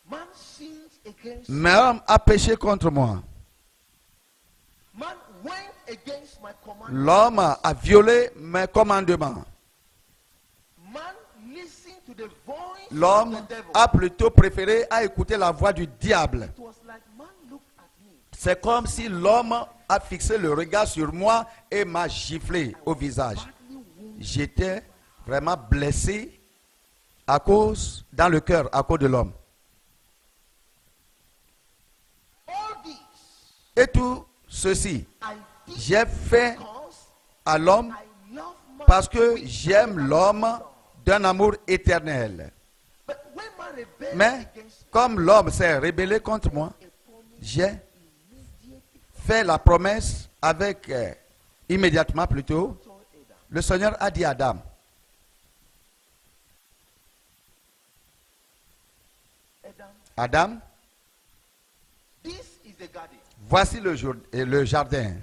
Man sinned against. Mais l'homme a péché contre moi. Man went against my command. L'homme a violé mes commandements. Man listened to the voice L'homme of the devil. a plutôt préféré à écouter la voix du diable. It was like man looked at me. C'est comme si l'homme a fixé le regard sur moi et m'a giflé au visage. Badly wounded. J'étais vraiment blessé dans le cœur à cause de l'homme. All this Et tout ceci, I did j'ai fait because à l'homme I love man. parce que j'aime l'homme d'un amour éternel. But when man rebelled Mais against me, comme l'homme s'est rébellé contre moi, j'ai fait la promesse avec, immédiatement plutôt, le Seigneur a dit à Adam, Adam, this is the garden. voici le jardin.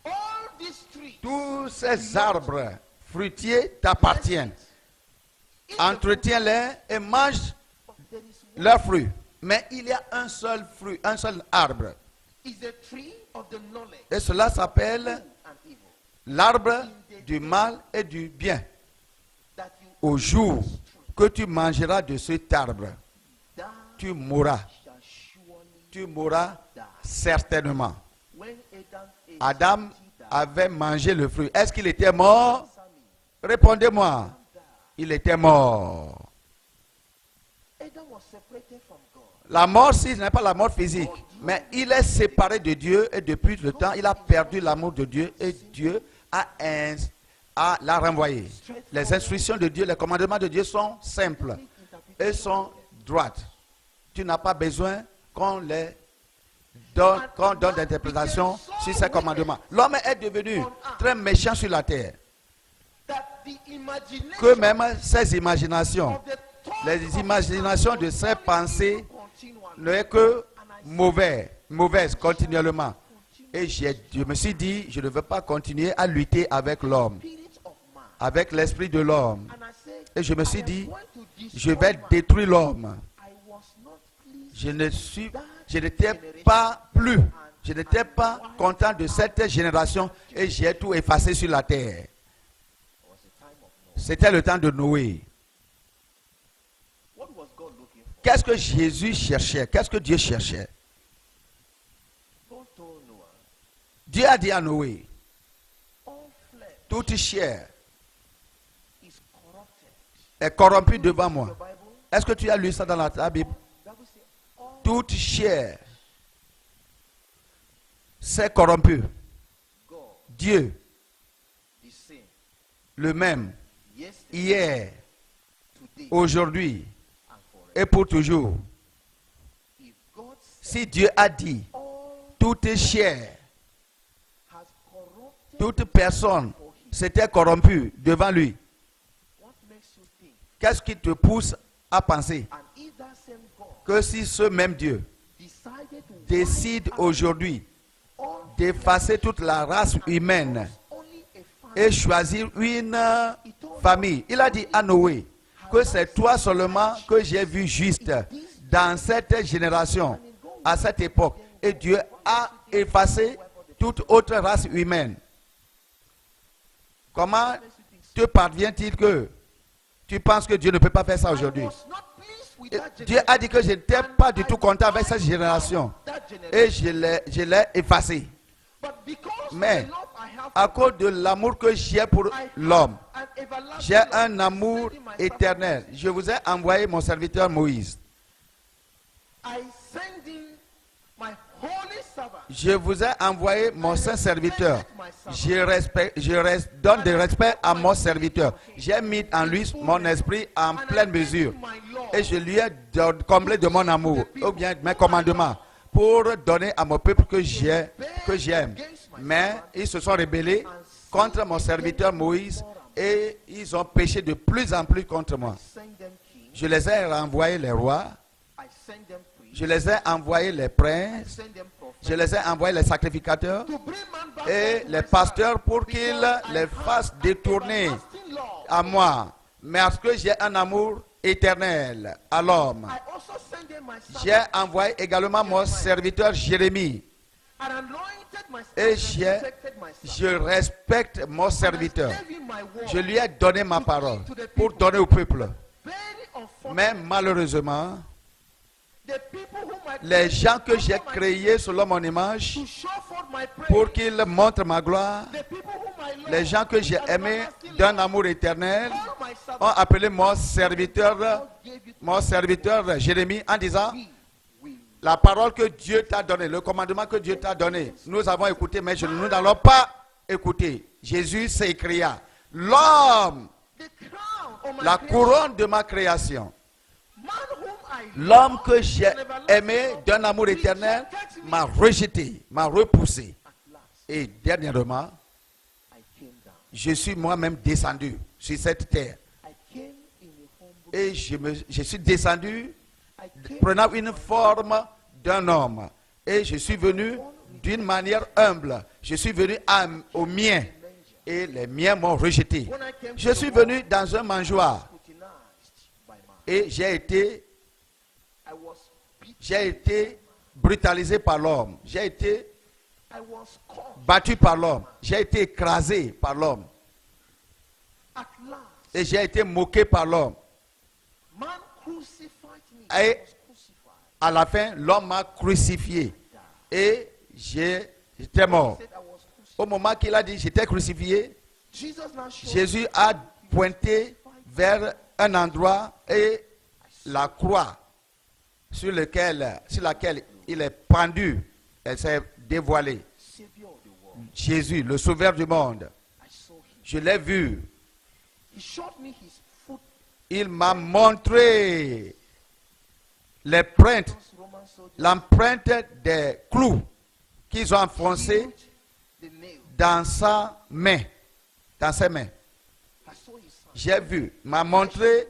All these trees. Tous ces arbres fruitiers t'appartiennent. Entretiens-les et mange There is one leurs fruits. Mais il y a un seul fruit, un seul arbre. is the tree of the knowledge Et cela s'appelle and evil. l'arbre du mal et du bien. That you Au jour que tu mangeras de cet arbre, die tu mourras. shall surely Tu mourras die. certainement. When Adam ate, Adam he died. avait mangé le fruit. Est-ce qu'il était mort? Answer me. Répondez-moi. Il était mort. Adam was separated from God. La mort, ce n'est pas la mort physique, mais il est séparé de Dieu et depuis le temps, il a perdu l'amour de Dieu et Dieu l'a renvoyé. Les instructions de Dieu, les commandements de Dieu sont simples et sont droites. Tu n'as pas besoin qu'on donne d'interprétation sur ces commandements. L'homme est devenu très méchant sur la terre, That the imagination que même ses imaginations, of the thought les imaginations de ses pensées continually n'est que mauvaise continuellement. Et je me suis dit, je ne veux pas continuer à lutter avec l'homme, avec l'esprit de l'homme. Et je me suis dit, je vais détruire l'homme. Je n'étais pas content de cette génération et j'ai tout effacé sur la terre. C'était le temps de Noé. Qu'est-ce que Jésus cherchait? Qu'est-ce que Dieu cherchait? Dieu a dit à Noé, toute chair est corrompue devant moi. Est-ce que tu as lu ça dans la Bible? Toute chair s'est corrompue. Dieu, le même, hier, aujourd'hui et pour toujours. Si Dieu a dit, toute chair, toute personne s'était corrompue devant lui, qu'est-ce qui te pousse à penser que si ce même Dieu décide aujourd'hui d'effacer toute la race humaine et choisir une famille, il a dit à Noé que c'est toi seulement que j'ai vu juste dans cette génération, à cette époque, et Dieu a effacé toute autre race humaine. Comment te parvient-il que tu penses que Dieu ne peut pas faire ça aujourd'hui? Dieu a dit que je n'étais pas du tout content avec cette génération et je l'ai effacé. Mais à cause de l'amour que j'ai pour l'homme, j'ai un amour éternel. Je vous ai envoyé mon serviteur Moïse. Je vous ai envoyé mon saint serviteur. Je donne du respect à mon serviteur. J'ai mis en lui mon esprit en pleine mesure. Et je lui ai comblé de mon amour, ou bien mes commandements, pour donner à mon peuple que j'aime. Mais ils se sont rebellés contre mon serviteur Moïse et ils ont péché de plus en plus contre moi. Je les ai renvoyés les rois. Je les ai envoyés les princes, je les ai envoyés les sacrificateurs et les pasteurs pour qu'ils les fassent détourner à moi. Mais parce que j'ai un amour éternel à l'homme, j'ai envoyé également mon serviteur Jérémie. Et je respecte mon serviteur. Je lui ai donné ma parole pour donner au peuple. Mais malheureusement, les gens que j'ai créés selon mon image pour qu'ils montrent ma gloire, les gens que j'ai aimés d'un amour éternel, ont appelé mon serviteur Jérémie en disant, la parole que Dieu t'a donnée, le commandement que Dieu t'a donné, nous avons écouté, mais nous n'allons pas écouter. Jésus s'écria, l'homme, la couronne de ma création, l'homme que j'ai aimé d'un amour éternel m'a rejeté, m'a repoussé. Et dernièrement, je suis moi-même descendu sur cette terre. Et je suis descendu prenant une forme d'un homme. Et je suis venu d'une manière humble. Je suis venu aux miens. Et les miens m'ont rejeté. Je suis venu dans un mangeoire. Et j'ai été brutalisé par l'homme. J'ai été battu par l'homme. J'ai été écrasé par l'homme. Et j'ai été moqué par l'homme. Et à la fin, l'homme m'a crucifié. Et j'étais mort. Au moment qu'il a dit j'étais crucifié, Jésus a pointé vers un endroit et la croix sur laquelle il est pendu, elle s'est dévoilée. Jésus, le sauveur du monde. Je l'ai vu. Il m'a montré l'empreinte des clous qu'ils ont enfoncés dans sa main, dans ses mains. J'ai vu, m'a montré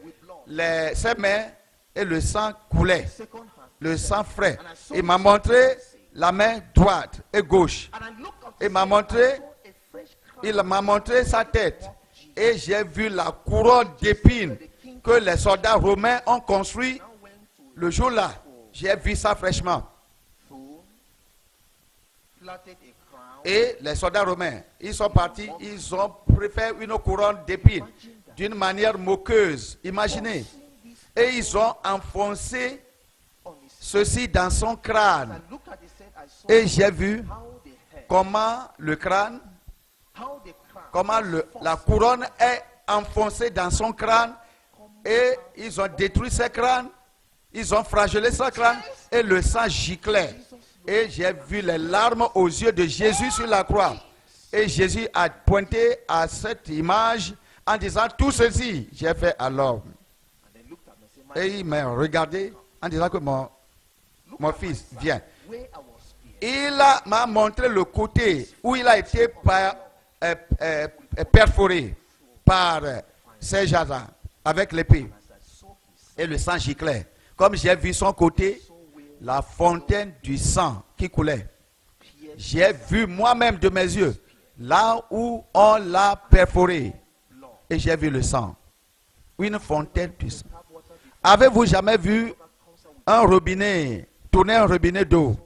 ses mains et le sang coulait, second hand. le sang frais. Il m'a montré la main droite et gauche. And I looked up Il m'a montré, il m'a montré sa tête. Et j'ai vu la couronne d'épines que les soldats romains ont construit le jour-là. J'ai vu ça fraîchement. Et les soldats romains, ils sont partis, ils ont préféré une couronne d'épines d'une manière moqueuse. Imaginez. Et ils ont enfoncé ceci dans son crâne. Et j'ai vu comment le crâne, comment la couronne est enfoncée dans son crâne. Et ils ont détruit ce crâne. Ils ont flagellé ce crâne. Et le sang giclait. Et j'ai vu les larmes aux yeux de Jésus sur la croix. Et Jésus a pointé à cette image en disant tout ceci, j'ai fait à l'homme. Et il m'a regardé en disant que mon fils, viens. Il m'a montré le côté où il a été perforé par ces jardins avec l'épée. Et le sang giclait. Comme j'ai vu son côté, la fontaine du sang qui coulait. J'ai vu moi-même de mes yeux, là où on l'a perforé. Et j'ai vu le sang. Une fontaine du sang. Avez-vous jamais vu un robinet, tourner un robinet d'eau?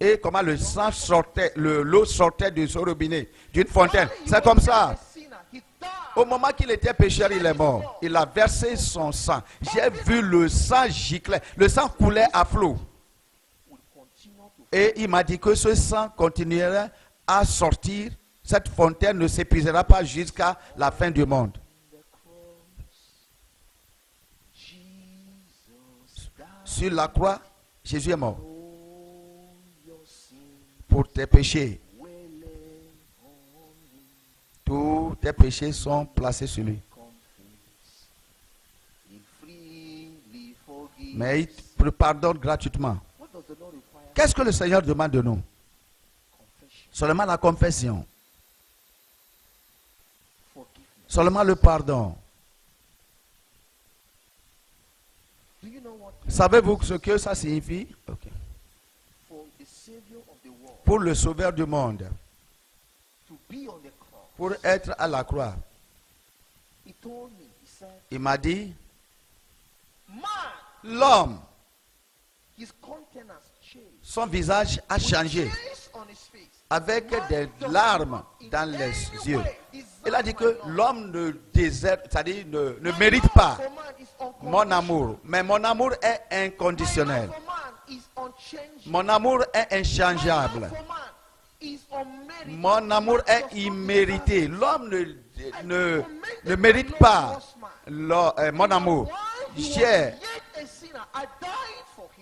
Et comment le sang sortait, l'eau sortait de ce robinet, d'une fontaine. C'est comme ça. Au moment qu'il était pécheur, il est mort. Il a versé son sang. J'ai vu le sang gicler. Le sang coulait à flot. Et il m'a dit que ce sang continuerait à sortir. Cette fontaine ne s'épuisera pas jusqu'à la fin du monde. Sur la croix, Jésus est mort. Pour tes péchés. Tous tes péchés sont placés sur lui. Mais il te pardonne gratuitement. Qu'est-ce que le Seigneur demande de nous? Seulement la confession. Seulement le pardon. Savez-vous ce que ça signifie? Okay. Pour le Sauveur du monde, pour être à la croix, il m'a dit, l'homme, son visage a changé avec des larmes dans les yeux. Il a dit que l'homme ne déserte, c'est-à-dire ne mérite pas mon amour, mais mon amour est inconditionnel. Mon amour est inchangeable. Mon amour est immérité. L'homme ne mérite pas mon amour.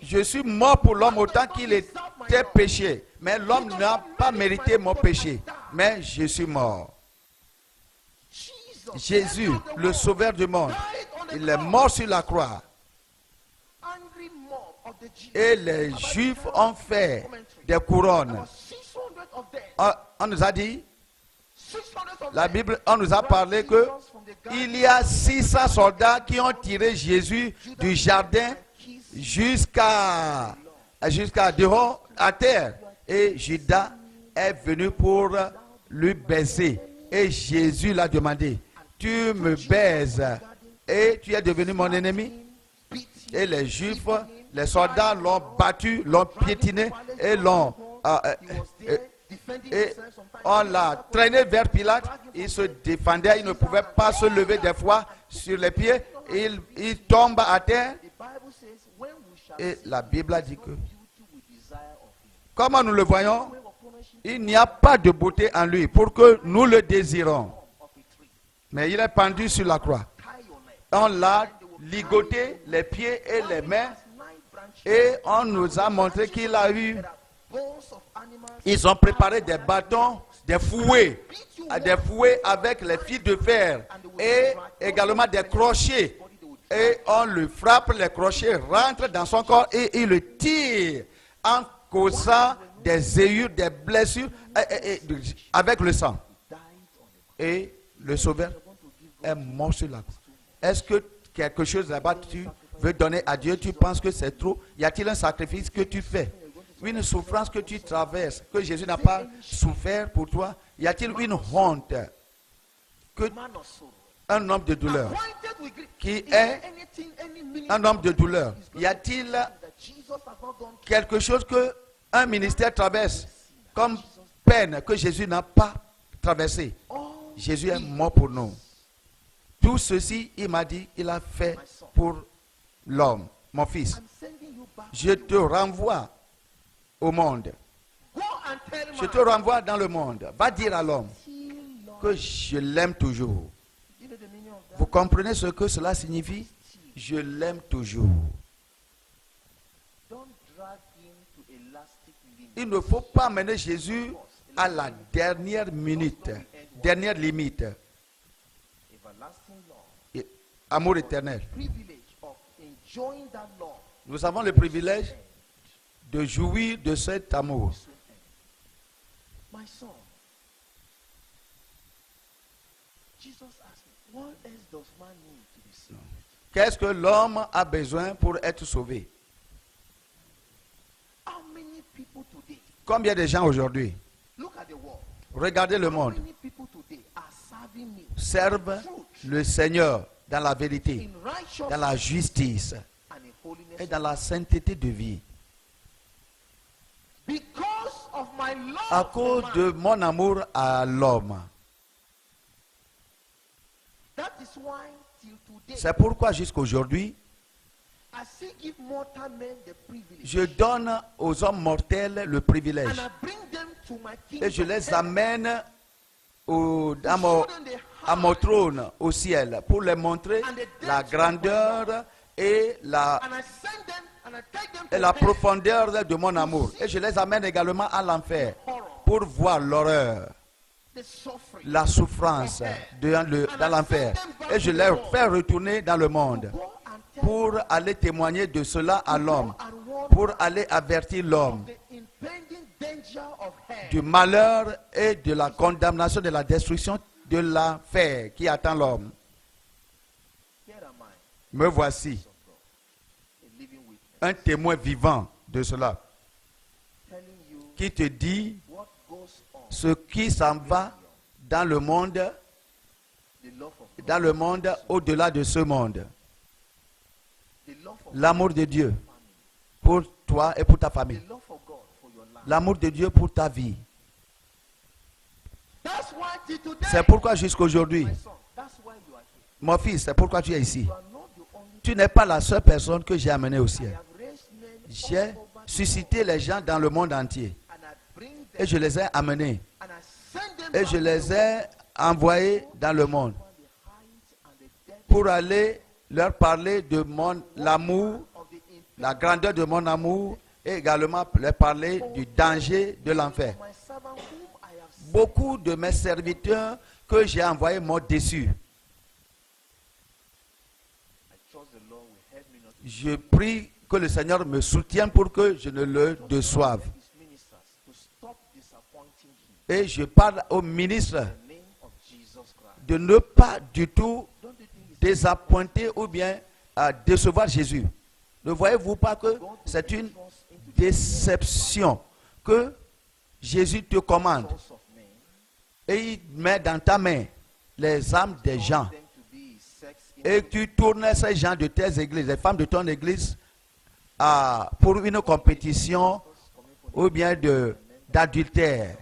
Je suis mort pour l'homme autant qu'il était péché. Mais l'homme n'a pas mérité mon péché. Mais je suis mort. Jésus, le Sauveur du monde, il est mort sur la croix. Et les Juifs ont fait des couronnes. On nous a dit, la Bible, on nous a parlé que il y a 600 soldats qui ont tiré Jésus du jardin jusqu'à dehors à terre. Et Judas est venu pour lui baiser. Et Jésus l'a demandé, tu me baises et tu es devenu mon ennemi. Et les Juifs, les soldats l'ont battu, l'ont piétiné et on l'a traîné vers Pilate. Il se défendait, il ne pouvait pas se lever des fois sur les pieds. Il tombe à terre. Et la Bible a dit que, comment nous le voyons, il n'y a pas de beauté en lui pour que nous le désirons. Mais il est pendu sur la croix. On l'a ligoté les pieds et les mains. Et on nous a montré qu'il a eu. Ils ont préparé des bâtons, des fouets avec les fils de fer et également des crochets. Et on le frappe, les crochets rentrent dans son corps et il le tire en causant des ayures, des blessures avec le sang. Et le Sauveur est mort sur la croix. Est-ce que quelque chose là-bas veux donner à Dieu, tu penses que c'est trop. Y a-t-il un sacrifice que tu fais? Une souffrance que tu traverses, que Jésus n'a pas souffert pour toi? Y a-t-il une honte que un homme de douleur qui est un homme de douleur? Y a-t-il quelque chose que un ministère traverse comme peine que Jésus n'a pas traversé? Jésus est mort pour nous. Tout ceci, il m'a dit, il a fait pour l'homme. Mon fils, je te renvoie au monde. Je te renvoie dans le monde. Va dire à l'homme que je l'aime toujours. Vous comprenez ce que cela signifie? Je l'aime toujours. Il ne faut pas mener Jésus à la dernière minute, dernière limite. Et amour éternel. Nous avons le privilège de jouir de cet amour. Qu'est-ce que l'homme a besoin pour être sauvé? Combien de gens aujourd'hui, regardez le monde, servent le Seigneur dans la vérité, dans la justice et dans la sainteté de vie? À cause de mon amour à l'homme. C'est pourquoi jusqu'aujourd'hui, je donne aux hommes mortels le privilège. Et je les amène à mon trône au ciel pour leur montrer la grandeur et la profondeur de mon amour. Et je les amène également à l'enfer pour voir l'horreur, la souffrance dans l'enfer. Et je les fais retourner dans le monde pour aller témoigner de cela à l'homme, pour aller avertir l'homme du malheur et de la condamnation, de la destruction, de l'enfer qui attend l'homme. Me voici, un témoin vivant de cela, qui te dit ce qui s'en va dans le monde au-delà de ce monde. L'amour de Dieu pour toi et pour ta famille. L'amour de Dieu pour ta vie. C'est pourquoi jusqu'aujourd'hui, mon fils, c'est pourquoi tu es ici. Tu n'es pas la seule personne que j'ai amenée au ciel. J'ai suscité les gens dans le monde entier. Et je les ai amenés. Et je les ai envoyés dans le monde pour aller leur parler de l'amour, la grandeur de mon amour, et également leur parler du danger de l'enfer. Beaucoup de mes serviteurs que j'ai envoyés m'ont déçu. Je prie que le Seigneur me soutienne pour que je ne le déçoive. Et je parle au ministre de ne pas du tout désappointer ou bien décevoir Jésus. Ne voyez-vous pas que c'est une déception que Jésus te commande et il met dans ta main les âmes des gens et tu tournes ces gens de tes églises, les femmes de ton église pour une compétition ou bien d'adultère.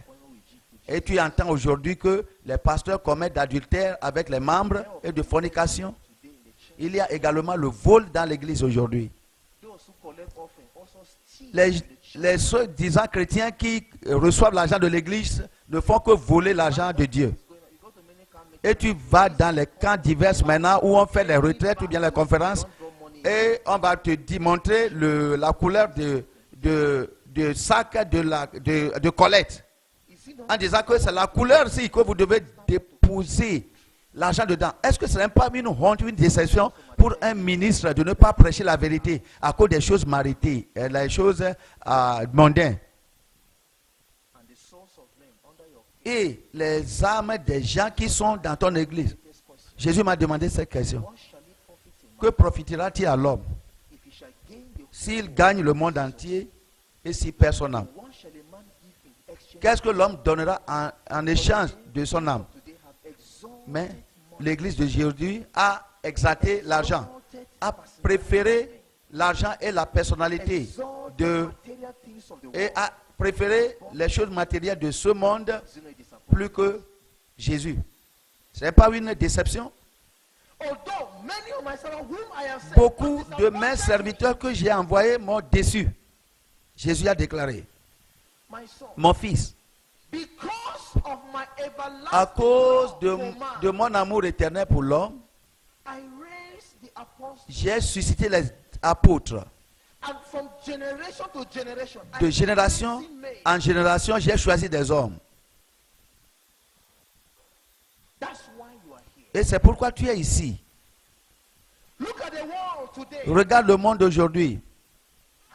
Et tu entends aujourd'hui que les pasteurs commettent d'adultère avec les membres et de fornication. Il y a également le vol dans l'église aujourd'hui. Les soi-disant chrétiens qui reçoivent l'argent de l'église ne font que voler l'argent de Dieu. Et tu vas dans les camps divers maintenant où on fait les retraites ou bien les conférences et on va te montrer la couleur de sac de collecte. En disant que c'est la couleur-ci que vous devez déposer l'argent dedans. Est-ce que ce n'est pas une honte, une déception pour un ministre de ne pas prêcher la vérité à cause des choses méritées, les choses mondaines? Et les âmes des gens qui sont dans ton église. Jésus m'a demandé cette question. Que profitera-t-il à l'homme s'il gagne le monde entier et si personne n'a, What shall a man give in exchange? qu'est-ce que l'homme donnera en échange de son âme? Today have exalted Mais l'église d'aujourd'hui a exalté l'argent, a préféré l'argent et la personnalité de, material things of the et world. a préféré les choses matérielles de ce monde You know, it disappoints. plus que Jésus. Ce n'est pas une déception. Although many of my servants whom I have sent Beaucoup have de mes disappointed serviteurs que j'ai envoyés m'ont déçu. Jésus a déclaré, my son, mon fils, because of my everlasting à cause love for man, de mon amour éternel pour l'homme, I raised the apostles, j'ai suscité les apôtres. and from generation to generation, De I génération raised made. en génération, j'ai choisi des hommes. That's why you are here. Et c'est pourquoi tu es ici. Look at the world today. Regarde le monde d'aujourd'hui.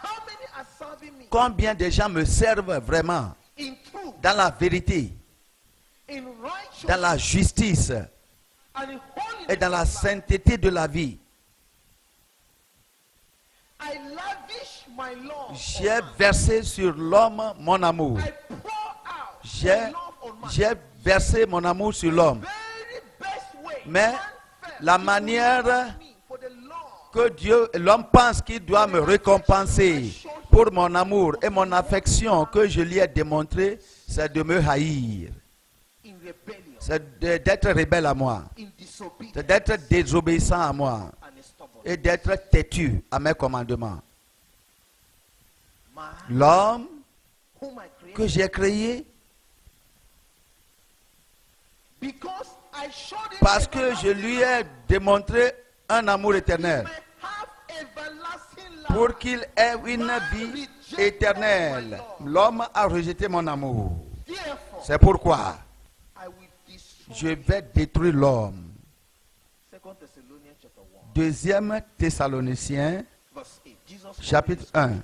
How many are serving me Combien de gens me servent vraiment in truth, dans la vérité, in righteousness, dans la justice and in holiness? et dans la of life? sainteté de la vie. I lavish my love. J'ai on man. versé sur l'homme mon amour. I pour out J'ai my love on man. j'ai versé mon amour sur l'homme. Very best way Mais man felt la to manière reward me for the love que Dieu, l'homme pense qu'il doit me récompenser pour mon amour et mon affection que je lui ai démontré, c'est de me haïr. in rebellion, C'est d'être rebelle à moi. in disobedience, C'est d'être désobéissant à moi. and in stubbornness. Et d'être têtu à mes commandements. Man L'homme whom I created, que j'ai créé, because I showed him parce que je everlasting lui love, ai démontré un amour he éternel, may have everlasting love. pour qu'il ait une vie éternelle. L'homme a rejeté mon amour. Therefore, C'est pourquoi I will destroy. je vais détruire l'homme. 2 Thessalonians chapter 1, Deuxième Thessaloniciens, verse 8. Jesus chapitre promised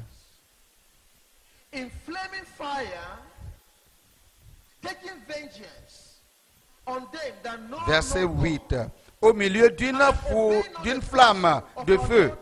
1. in flaming fire, taking vengeance on them that know Verset no God, 8. Au milieu d'une flamme de feu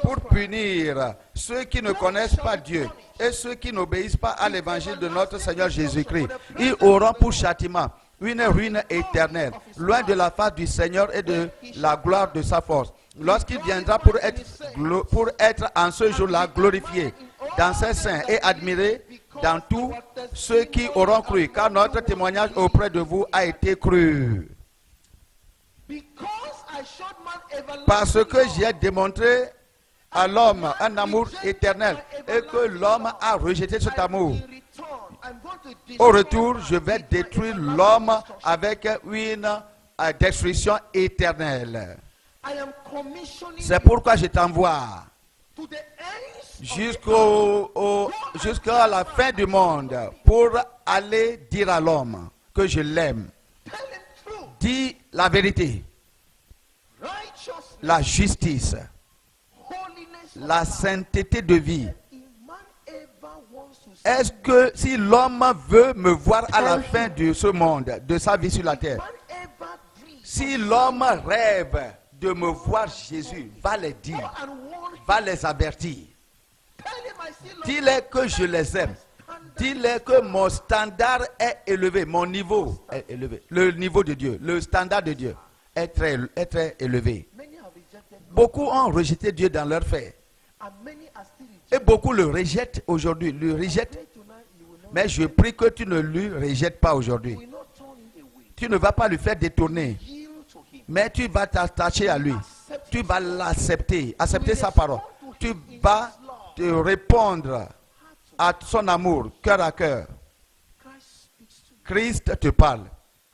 pour punir ceux qui ne connaissent pas Dieu et ceux qui n'obéissent pas à l'évangile de notre Seigneur Jésus-Christ. Ils auront pour châtiment une ruine éternelle, loin de la face du Seigneur et de la gloire de sa force. Lorsqu'il viendra pour être en ce jour-là glorifié dans ses saints et admiré dans tous ceux qui auront cru, car notre témoignage auprès de vous a été cru. because I showed man everlasting Parce que love, j'ai démontré à l'homme un amour éternel et que l'homme a rejeté cet amour. in return, I'm going to Au destroy retour, man je vais with my détruire everlasting l'homme destruction. avec une destruction éternelle. I am commissioning C'est you pourquoi je t'envoie to the ends of jusqu'à la fin du monde pour aller dire à l'homme que je l'aime. the earth. Tell him truth, Dis la vérité, righteousness, la justice, holiness, of la life. sainteté de vie. If man ever wants to see Est-ce que si l'homme veut me voir à la fin de ce monde, de sa vie sur la terre, man ever dream si l'homme rêve de me voir Jésus, va les dire, and warn him, va les avertir. tell him I still love Dis-les que je les aime. Dis-les que mon standard est élevé, mon niveau est élevé. Le niveau de Dieu, le standard de Dieu est très élevé. Many have rejected God, Beaucoup ont rejeté Dieu dans leur fait. and many are still Et rejected. beaucoup le rejettent aujourd'hui, le rejettent. Pray tonight, you will not, Mais je prie que tu ne lui rejettes pas aujourd'hui. will not turn him away. Tu ne vas pas lui faire détourner, Yield to him. mais tu vas t'attacher à lui. Tu vas l'accepter, accepter sa parole. Tu vas te répondre à son amour, cœur à cœur. Christ speaks to you, Christ te parle,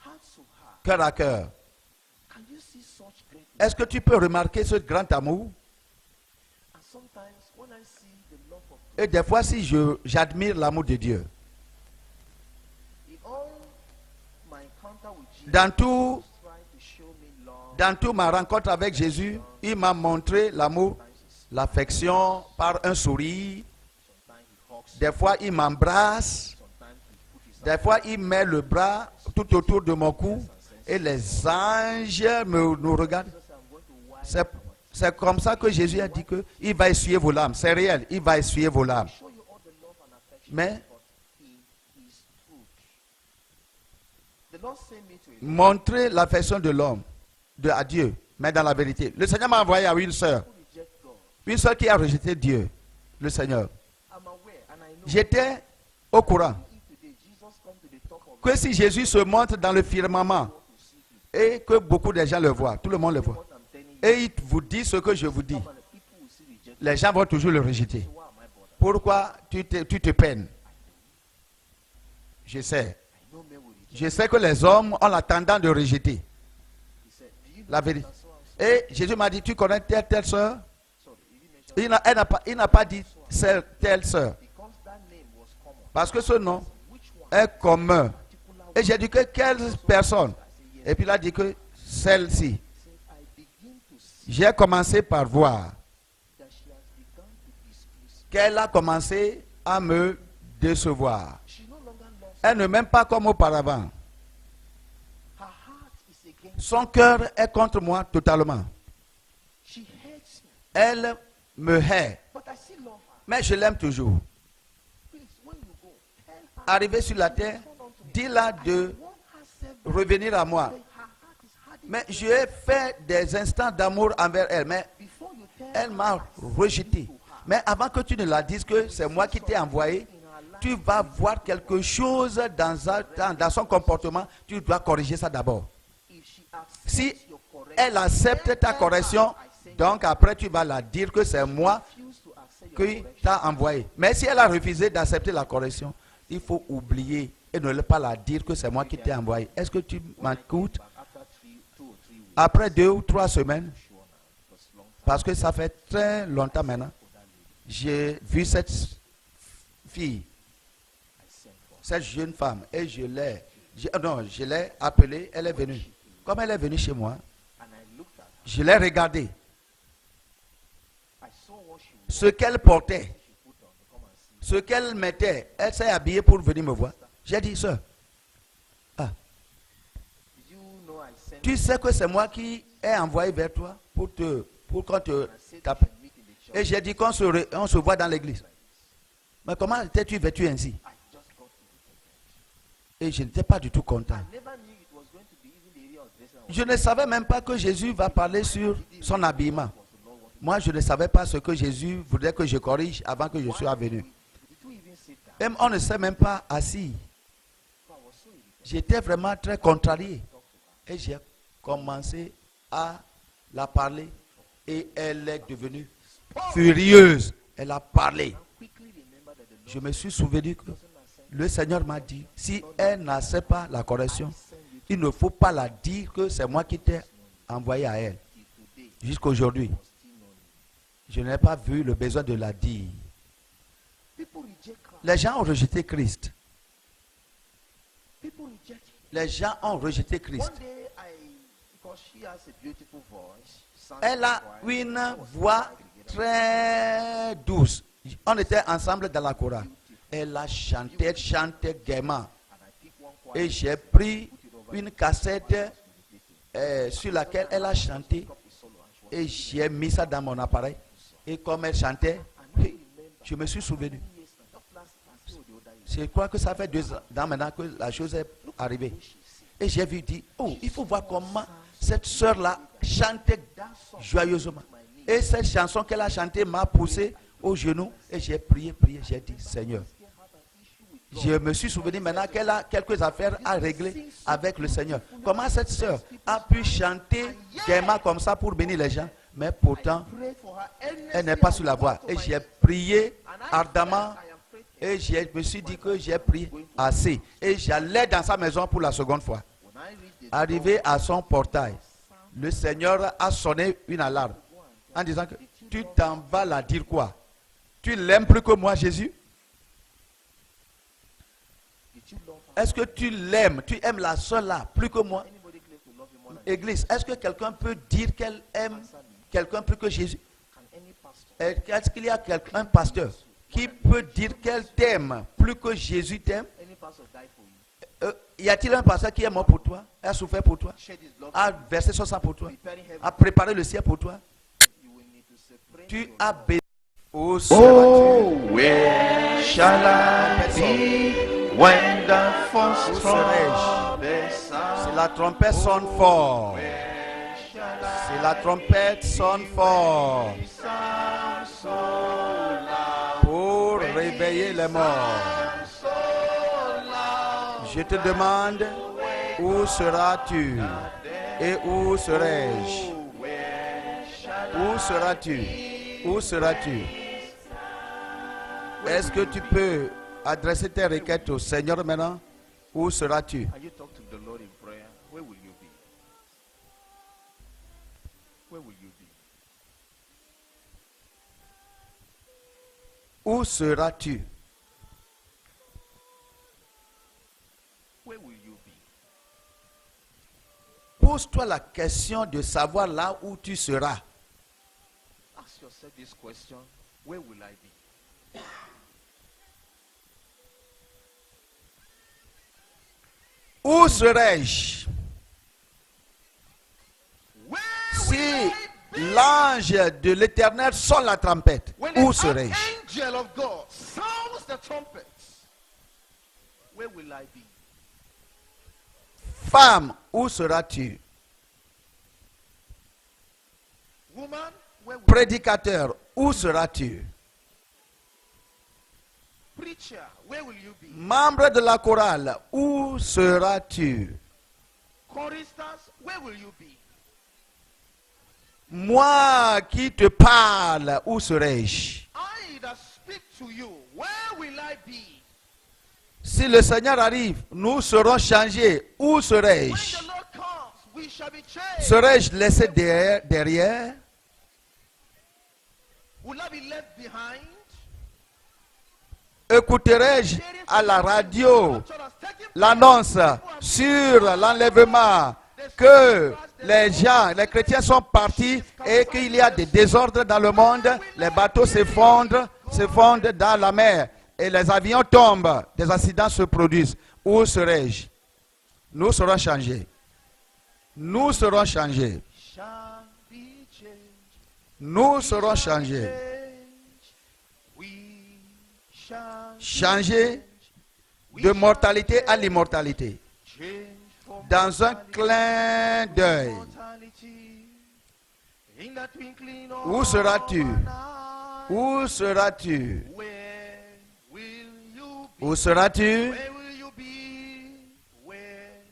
heart to heart. cœur à cœur. Can you see such greatness? Est-ce que tu peux remarquer ce grand amour? And sometimes when I see the love of God, Et des fois, si j'admire l'amour de Dieu, in all my encounter with Jesus, dans tout, He's trying to show me love. dans toute ma rencontre avec Jésus, il m'a montré l'amour, l'affection par un sourire. Sometimes he hugs, Des fois, il m'embrasse. sometimes he puts his Des fois, il met le bras tout autour de mon cou et les anges nous regardent. hands. I'm going to wipe C'est C'est comme ça que Jésus a dit qu'il va essuyer vos larmes. C'est réel, il va essuyer vos larmes. show you all the love and affection. Mais But he is truth. The Lord sent me to a montrer l'affection de l'homme à Dieu, mais dans la vérité. Le Seigneur m'a envoyé à une sœur. who reject God. Une sœur qui a rejeté Dieu, le Seigneur. I'm aware and I know J'étais au courant if today Jesus come to the top of que si Jésus se montre dans le firmament et que beaucoup de gens le voient, tout le monde le voit, what I'm telling you, et il vous dit ce que je vous dis, and the people will still reject les gens vont toujours le rejeter. you. Why am I bothered? Pourquoi tu te peines? Je sais. I know men will reject. Je sais que les hommes ont la tendance de rejeter He said, do you la know vérité. that so and so? Et Jésus m'a dit, tu connais telle soeur? Sorry, he didn't mention Il n'a pas dit telle soeur. because that name was common. Parce que ce nom Which one? est commun. Particular Et j'ai dit que quelle personne? Et puis il a dit que celle-ci. said, I begin to see J'ai commencé par voir that she has begun to displease. qu'elle a commencé à me décevoir. She no longer loves. Elle ne m'aime pas comme auparavant. Her heart is against. Son cœur est contre moi totalement. She hates me. Elle me hait, But I still love her. mais je l'aime toujours. Please, when you go, tell her. Arrivé sur la terre, dis-la de Want herself. revenir à moi. Her heart is hardened. Mais j'ai fait des instants d'amour envers elle, mais Before you tell elle m'a rejeté. Mais avant que tu ne la dises que c'est moi qui t'ai envoyé, tu vas voir quelque chose dans son comportement. Tu dois corriger ça d'abord. if she accepts Si your correction, elle accepte ta correction, donc après tu vas la dire que c'est moi refuse to accept your qui correction. t'a envoyé. Mais si elle a refusé d'accepter la correction, il faut oublier et ne pas la dire que c'est moi qui t'ai envoyé. Est-ce que tu m'écoutes? After 2 or 3 weeks, Après 2 ou 3 semaines, sure now, because long time parce que ça fait très longtemps maintenant, j'ai vu cette fille, I sent for. cette jeune femme, et je l'ai appelée, elle est venue. Comme elle est venue chez moi, And I looked at her. je l'ai regardée. I saw what she Ce qu'elle portait, put on to come and see. ce qu'elle mettait, elle s'est habillée pour venir me voir. J'ai dit, sœur, Did you know I sent tu sais que c'est moi qui ai envoyé vers toi pour qu'on te and said tape. we should meet in the church? Et j'ai dit qu'on on se voit dans l'église. Mais comment étais-tu vêtu ainsi? I just got to the Et je n'étais pas du tout content. I never knew it was going to be even the area of dressing. I was Je ne savais même pas que Jésus va parler sur son habillement. the Lord wanted. Moi, je ne savais pas ce que Jésus voudrait que je corrige avant que je sois venu. Did you even sit down? Même on ne s'est même pas assis. So I was so irritated. J'étais vraiment très contrarié. Et j'ai commencé à la parler. Et elle est devenue furieuse. Elle a parlé. Quickly remember that the Je me suis souvenu que le Seigneur m'a dit, si elle n'accepte pas la correction, il ne faut pas la dire que c'est moi qui t'ai envoyé à elle. today Jusqu'aujourd'hui, was still known. je n'ai pas vu le besoin de la dire. People reject Christ. Les gens ont rejeté Christ. People reject him. Les gens ont rejeté Christ. One day because she has a beautiful voice. sang Elle a choir, une I was voix together. très douce. On était ensemble dans la chorale. Elle a chanté, elle chantait gaiement. And I picked one choir. Et j'ai pris une cassette sur laquelle elle a chanté. Et j'ai mis ça dans mon appareil. Et comme elle chantait, je me suis souvenu. Je crois que ça fait 2 ans maintenant que la chose est arrivée. Et j'ai vu dire, oh, il faut voir comment cette soeur-là chantait joyeusement. Et cette chanson qu'elle a chantée m'a poussé au genou. Et j'ai prié, j'ai dit, Seigneur. Je me suis souvenu maintenant qu'elle a quelques affaires à régler avec le Seigneur. Comment cette soeur a pu chanter gaiement comme ça pour bénir les gens, mais pourtant, Pray for her. elle n'est pas sous la voie. Et j'ai prié ardemment. Et je me suis dit que j'ai prié assez. Et j'allais dans sa maison pour la seconde fois. When I read the Arrivé à son portail, le Seigneur a sonné une alarme en disant que tu t'en vas la dire quoi? Tu l'aimes plus que moi, Jésus? did you love her? Est-ce que tu l'aimes? Tu aimes la soeur là plus que moi? Anybody claim to love you more than Église, est-ce que quelqu'un peut dire qu'elle aime quelqu'un plus que Jésus? can any pastor? Est-ce qu'il y a un pasteur qui peut dire qu'elle t'aime plus que Jésus t'aime? Any pastor die for you? Y a-t-il un pasteur qui est mort pour toi, a souffert pour toi, Shed his blood. a versé son sang pour toi, Preparing heaven. a préparé le ciel pour toi? You Tu as béni. Où seras-tu? Oh, where shall I be when the first Où serai-je? trumpet sounds? Si la trompette sonne fort. Where shall Si la trompette sonne fort. I sound so loud? Pour réveiller les morts. So loud. Je te demande, où seras-tu? Et où serai-je? Oh, where shall Où seras-tu? Où seras-tu? Est-ce que tu peux adresser tes requêtes au Seigneur maintenant? Où seras-tu? Can you talk to the Lord in prayer? Where will you be? Where will you be? Où seras-tu? Where will you be? Pose-toi la question de savoir là où tu seras. Ask yourself this question. Where will I be? Où serai-je? Where Si will I be? l'ange de l'Éternel sonne la trompette, When où an serai-je? angel of God sounds the trumpet, where will I be? Femme, où seras-tu? Woman, where will Prédicateur, où seras-tu? Preacher, where will you be? Membre de la chorale, où seras-tu? Choristers, where will you be? Moi qui te parle, où serai-je? I that speak to you, where will I be? Si le Seigneur arrive, nous serons changés. Où When serai-je? the Lord comes, we shall be changed. Serai-je laissé derrière? Will I be left behind? Écouterai-je à la radio l'annonce sur l'enlèvement que les gens, les chrétiens sont partis et qu'il y a des désordres dans le monde, les bateaux s'effondrent dans la mer et les avions tombent, des accidents se produisent. Où serai-je? Nous serons changés. Nous serons changés. Shall be changed. Nous serons changés. We shall Changés de mortalité à l'immortalité. change from Dans un clin d'œil. mortality. In the twinkling of Où seras-tu? an eye. Où seras-tu? Where will you be? Où seras-tu? Where will you be? Where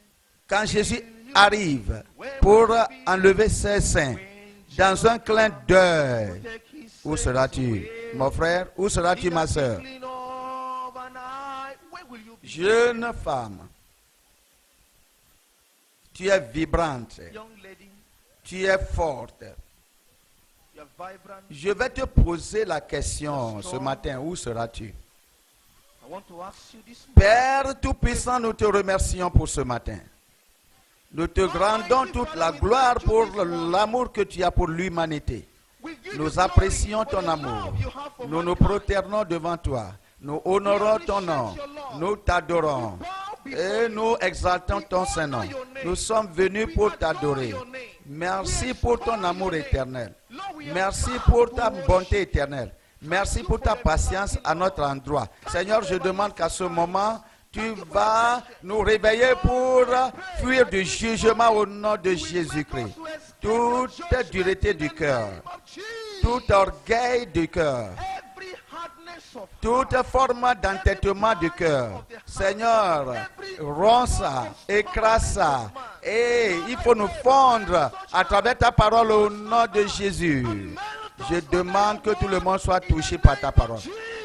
Quand Jésus arrive pour enlever ses seins, dans un clin d'œil, take his où saints seras-tu, away? mon frère? Où seras-tu, In ma the soeur? twinkling of an eye. Where will you be? Jeune femme, tu es vibrante, Young lady, tu es forte. you're vibrant. Je vais te poser la question ce matin, où seras-tu? I want to ask you this morning. Père Tout-Puissant, nous te remercions pour ce matin. Nous te rendons toute la gloire pour l'amour que tu as pour l'humanité. We give you Nous glory apprécions for ton the amour. love you have for Nous nous mankind. prosternons devant toi. Nous honorons ton nom. Nous t'adorons. Et nous exaltons ton Saint-Nom. Nous sommes venus pour t'adorer. Merci pour ton amour éternel. Merci pour ta bonté éternelle. Merci pour ta patience à notre endroit. Seigneur, je demande qu'à ce moment, tu vas nous réveiller pour fuir du jugement au nom de Jésus-Christ. Toute dureté du cœur, tout orgueil du cœur, Every hardness of toute forme d'entêtement du cœur. Seigneur, romps ça, écrase ça. Et il faut nous fondre à travers ta parole au nom de Jésus. Je demande que tout le monde soit touché par ta parole.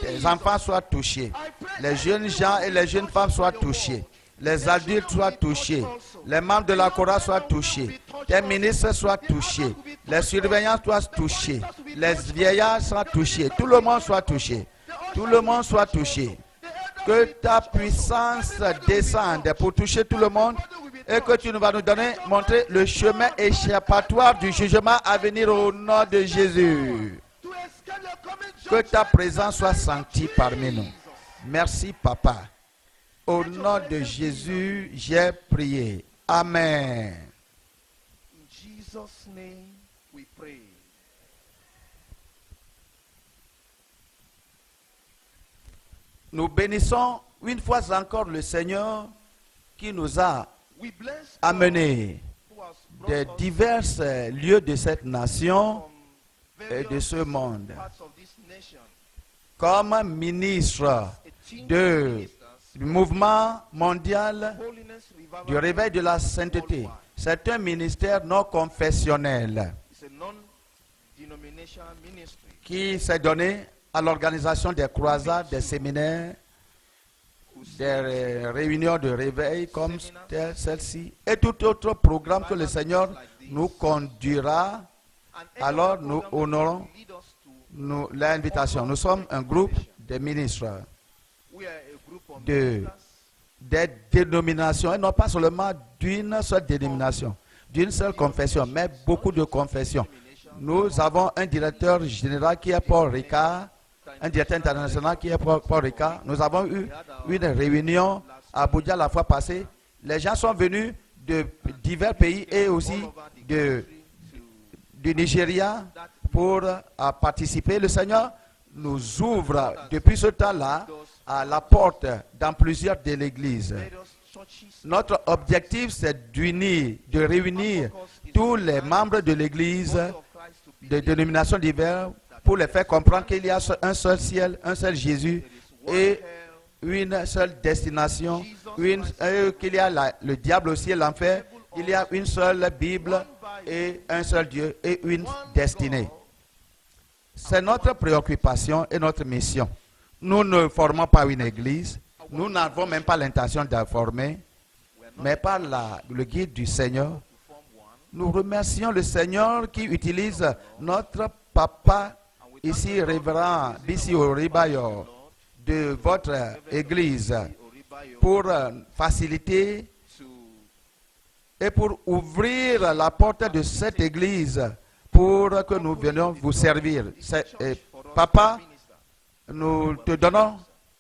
Les enfants soient touchés. Les jeunes gens et les jeunes femmes soient touchés. Les adultes soient touchés. Les membres de la chorale soient touchés. Les ministres soient touchés. Les surveillants soient touchés. Les vieillards soient touchés. Tout le monde soit touché. Tout le monde soit touché. Que ta puissance descende pour toucher tout le monde et que tu nous vas nous donner, montrer le chemin échappatoire du jugement à venir au nom de Jésus. to escape your coming Que judgment. ta présence soit sentie parmi nous. Merci, Papa. Au nom de Jésus, j'ai prié. Amen. In Jesus' name we pray. Nous bénissons une fois encore le Seigneur qui nous a We bless God amenés who has des brought us divers lieux de cette nation from et de various ce monde parts of this nation. comme ministre A team of de, ministers, du mouvement mondial Holiness Revival du réveil de la sainteté. Worldwide. C'est un ministère non confessionnel It's a non-denominational ministry qui s'est donné à l'organisation des croisades, des séminaires, des réunions de réveil comme celle-ci et tout autre programme que le Seigneur nous conduira. and Alors, any other nous program honorons that will lead us to l'invitation. Nous sommes un groupe de ministres, we are a group of de- ministers des dénominations, et non pas seulement d'une seule dénomination, d'une seule confession, mais beaucoup de confessions. Nous avons un directeur général qui est Paul Ricard, un directeur international qui est Paul Ricard. Nous avons eu une réunion à Abuja la fois passée. Les gens sont venus de divers pays et aussi all over the de, country du Nigeria that pour participer. Le Seigneur nous ouvre depuis ce temps-là à la porte dans plusieurs de l'Église. various churches Notre objectif, c'est d'unir, de réunir tous les membres de l'Église body of Christ to be de dénominations diverses pour les faire comprendre qu'il y a un seul ciel, un seul Jésus et une seule destination, qu'il y a le diable aussi et l'enfer, il y a une seule Bible et un seul Dieu et une destinée. C'est notre préoccupation et notre mission. Nous ne formons pas une église, nous n'avons même pas l'intention de la former, mais par le guide du Seigneur, nous remercions le Seigneur qui utilise notre papa ici, révérend Bisi Oribayo, de votre église, pour faciliter et pour ouvrir la porte de cette église pour que nous venions vous servir. Papa, nous te donnons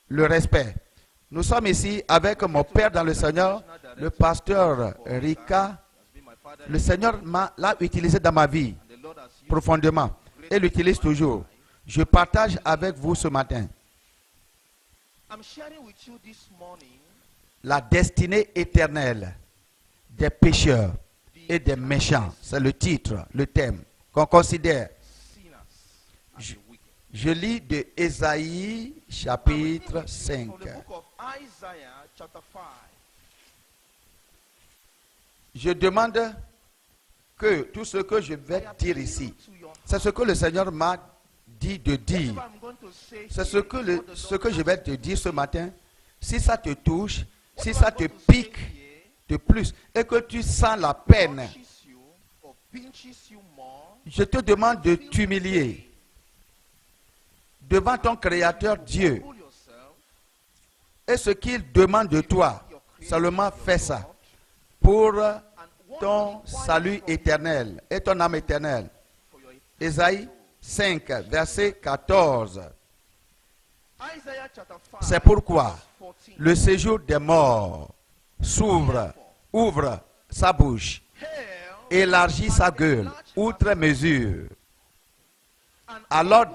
le respect. Nous sommes ici avec mon père dans le Seigneur, le pasteur Rika. Le Seigneur l'a utilisé dans ma vie profondément et l'utilise toujours. Je partage avec vous ce matin I'm sharing with you this morning la destinée éternelle des pécheurs et des méchants. C'est le titre, le thème qu'on considère. sinners and Je- the wicked. Je lis de Ésaïe chapitre 5. From the book of Isaiah chapter 5. Je demande que tout ce que je vais dire ici, c'est ce que le Seigneur m'a dit de dire. C'est ce que je vais te dire ce matin. Si ça te touche, si ça te pique de plus et que tu sens la peine, je te demande de t'humilier devant ton Créateur Dieu. Et ce qu'il demande de toi, seulement fais ça pour ton salut éternel et ton âme éternelle. Ésaïe 5, verset 14. C'est pourquoi le séjour des morts ouvre sa bouche, élargit sa gueule, outre mesure. Alors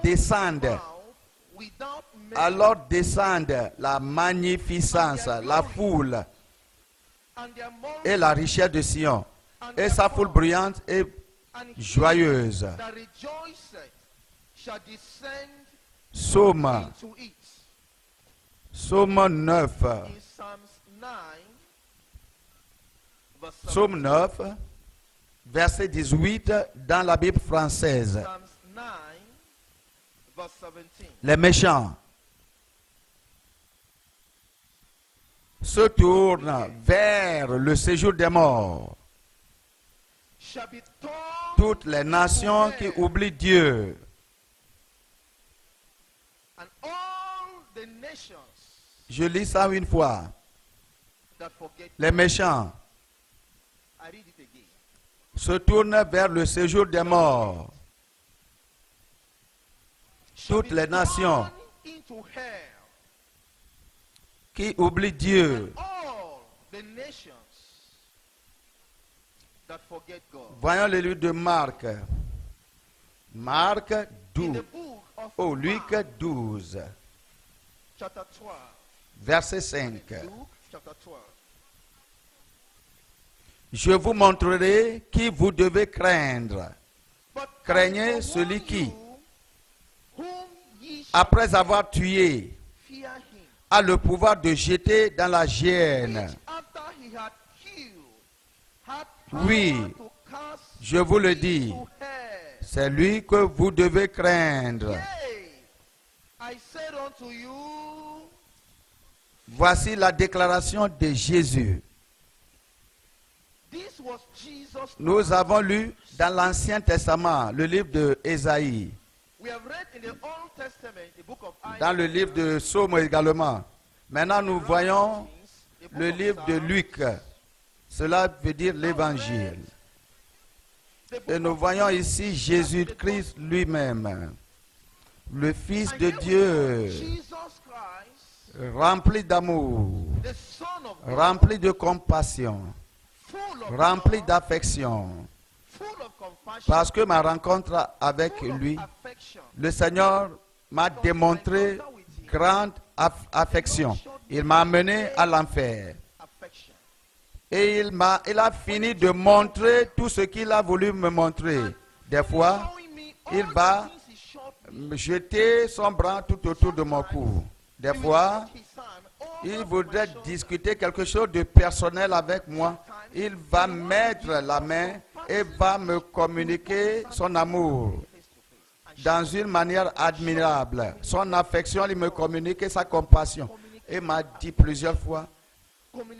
descende la magnificence, la foule et la richesse de Sion, et sa foule bruyante et joyeuse. Psaume 9, Psaume 9, verset 18 dans la Bible française. Les méchants se tournent vers le séjour des morts. Toutes les nations qui oublient Dieu, je lis ça une fois. Les méchants se tournent vers le séjour des morts. Toutes les nations qui oublient Dieu. Voyons le livre de Marc. Marc 12. Oh, Luc 12. chapter 12. verset 5. Luke chapter 12. Je vous montrerai qui vous devez craindre. But Craignez I celui warn qui, you, whom ye shall après avoir tué, fear him, a le pouvoir de jeter dans la géhenne. which after he had killed, had power Oui, to cast je vous le dis, into hell. c'est lui que vous devez craindre. Yea, I said unto you, Voici la déclaration de Jésus. this was Jesus Nous Christ. avons lu dans l'Ancien Testament, le livre de Ésaïe, We have read in the Old Testament, the book of Isaiah, dans le livre de Psaume également. Maintenant, nous voyons the book le of livre de Psalms, Luc. Cela veut dire l'évangile. the book Et nous of voyons Luke, ici Jésus-Christ lui-même, le Fils and de here we Dieu, have Jesus Christ, rempli d'amour, the Son of God, rempli de compassion, full of rempli love, d'affection. full of compassion, Parce que ma rencontre avec full of lui, affection. le Seigneur m'a démontré grande affection. Il m'a amené à l'enfer. Affection. Et il a fini de montrer tout ce qu'il a voulu me montrer. Des fois, Showing me il all va the things he showed me. me jeter son bras tout autour de mon cou. Des He will fois, put his hand over il my voudrait shoulder. discuter quelque chose de personnel avec moi. Il va mettre la main et va me communiquer son amour dans une manière admirable. Son affection, il me communique sa compassion. Il m'a dit plusieurs fois,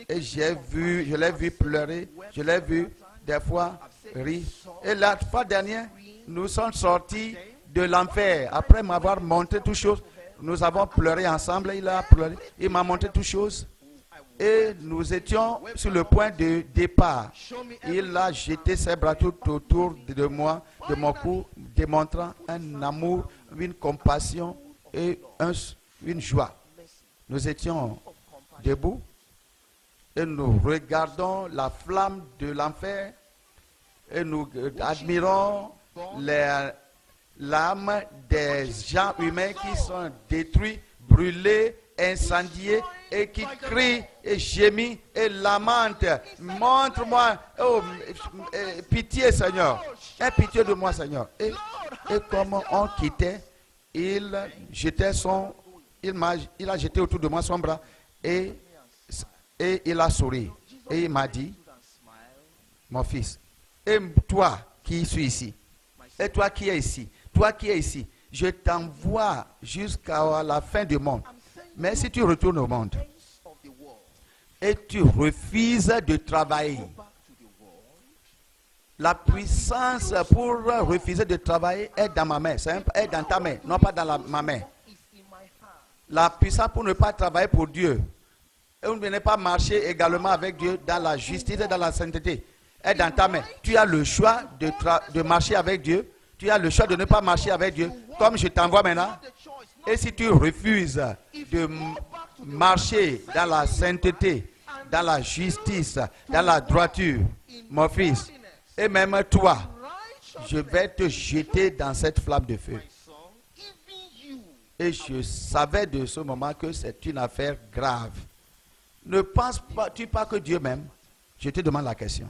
et je l'ai vu pleurer, je l'ai vu des fois rire. Et la fois dernière, nous sommes sortis de l'enfer. Après m'avoir montré toutes choses, nous avons pleuré ensemble, il a pleuré, il m'a montré toutes choses. Et nous étions sur le point de départ. Il a jeté ses bras tout autour de moi, de mon cou, démontrant un amour, une compassion et une joie. Nous étions debout et nous regardons la flamme de l'enfer et nous admirons l'âme des gens humains qui sont détruits, brûlés, incendiés et qui crient et gémissent et lamentent. Montre-moi, oh, pitié Seigneur, aie pitié de moi Seigneur. Et comme on quittait, il a jeté autour de moi son bras et il a souri. Et il m'a dit, mon fils, et toi qui suis ici, et toi qui es ici, je t'envoie jusqu'à la fin du monde. Mais si tu retournes au monde et tu refuses de travailler, la puissance pour refuser de travailler est dans ma main, est dans ta main, non pas dans ma main. La puissance pour ne pas travailler pour Dieu et ne pas marcher également avec Dieu dans la justice et dans la sainteté est dans ta main. Tu as le choix de marcher avec Dieu, tu as le choix de ne pas marcher avec Dieu, comme je t'envoie maintenant. Et si tu refuses de marcher dans la sainteté, dans la justice, dans la droiture, mon fils, et même toi, je vais te jeter dans cette flamme de feu. Et je savais de ce moment que c'est une affaire grave. Ne penses-tu pas que Dieu m'aime? Je te demande la question.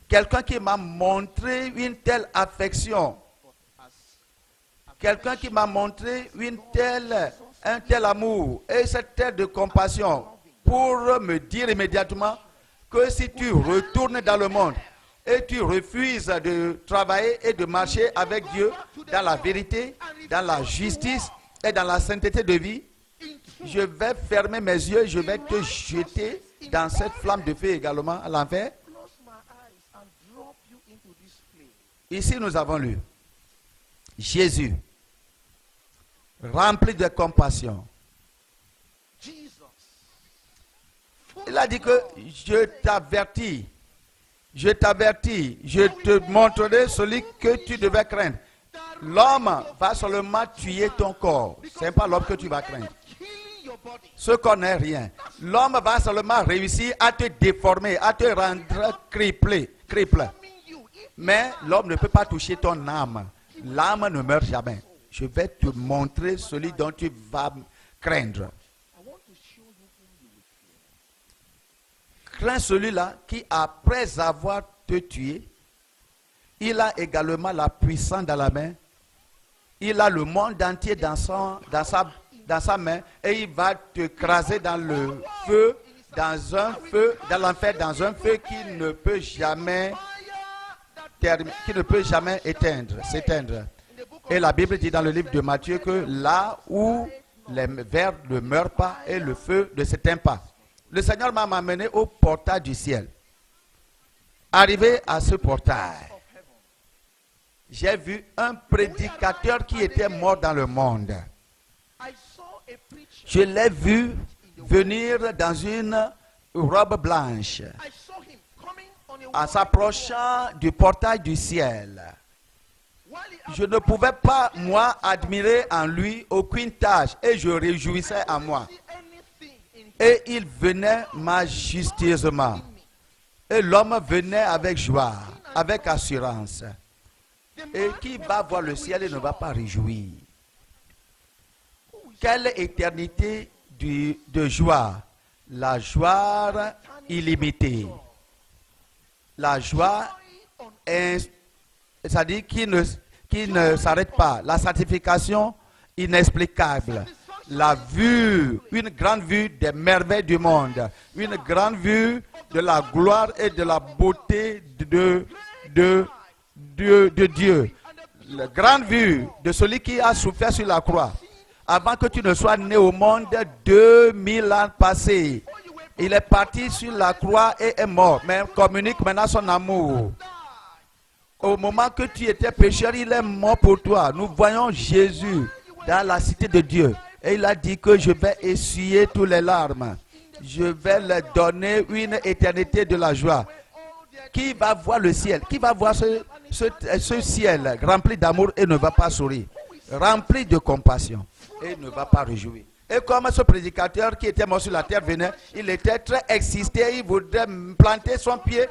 Quelqu'un qui m'a montré une telle affection, quelqu'un qui m'a montré un tel amour et cette telle de compassion pour me dire immédiatement que si tu retournes dans le monde et tu refuses de travailler et de marcher avec Dieu dans la vérité, dans la justice et dans la sainteté de vie, je vais fermer mes yeux, je vais te jeter dans cette flamme de feu également à l'enfer. Ici, nous avons lu Jésus, rempli de compassion. Il a dit que je t'avertis, je te montrerai celui que tu devais craindre. L'homme va seulement tuer ton corps. Ce n'est pas l'homme que tu vas craindre. Ce corps n'est rien. L'homme va seulement réussir à te déformer, à te rendre criple. Mais l'homme ne peut pas toucher ton âme. L'âme ne meurt jamais. Je vais te montrer celui dont tu vas craindre. Crains celui-là qui, après avoir te tué, il a également la puissance dans la main. Il a le monde entier dans sa main et il va te craser dans le feu, dans l'enfer, dans un feu qui ne peut jamais s'éteindre. Et la Bible dit dans le livre de Matthieu que là où les vers ne meurent pas et le feu ne s'éteint pas. Le Seigneur m'a amené au portail du ciel. Arrivé à ce portail, j'ai vu un prédicateur qui était mort dans le monde. Je l'ai vu venir dans une robe blanche en s'approchant du portail du ciel. Je ne pouvais pas, moi, admirer en lui aucune tâche et je réjouissais en moi. Et il venait majestueusement. Et l'homme venait avec joie, avec assurance. Et qui va voir le ciel et ne va pas réjouir? Quelle éternité de joie! La joie illimitée. La joie, c'est-à-dire qui ne s'arrête pas. La sanctification inexplicable. La vue, une grande vue des merveilles du monde. Une grande vue de la gloire et de la beauté de Dieu. La grande vue de celui qui a souffert sur la croix. Avant que tu ne sois né au monde, 2000 ans passés. Il est parti sur la croix et est mort. Mais communique maintenant son amour. Au moment que tu étais pécheur, il est mort pour toi. Nous voyons Jésus dans la cité de Dieu. Et il a dit que je vais essuyer tous les larmes. Je vais leur donner une éternité de la joie. Qui va voir le ciel? Qui va voir ce ciel rempli d'amour et ne va pas sourire? Rempli de compassion et ne va pas réjouir. Et comme ce prédicateur qui était mort sur la terre venait, il était très excité. Il voudrait planter son pied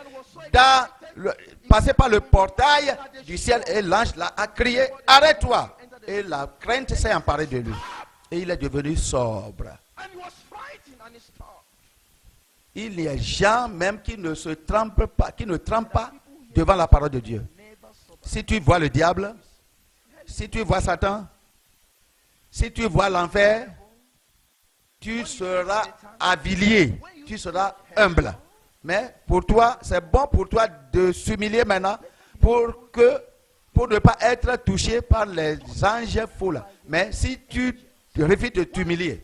passer par le portail du ciel et l'ange a crié, arrête-toi. Et la crainte s'est emparée de lui. Et il est devenu sobre. Il y a des gens même qui ne se trempent pas, qui ne trempent pas devant la parole de Dieu. Si tu vois le diable, si tu vois Satan, si tu vois l'enfer, tu seras avilié, tu seras humble. Mais pour toi, c'est bon pour toi de s'humilier maintenant pour ne pas être touché par les anges fous. Mais si tu refuses de t'humilier,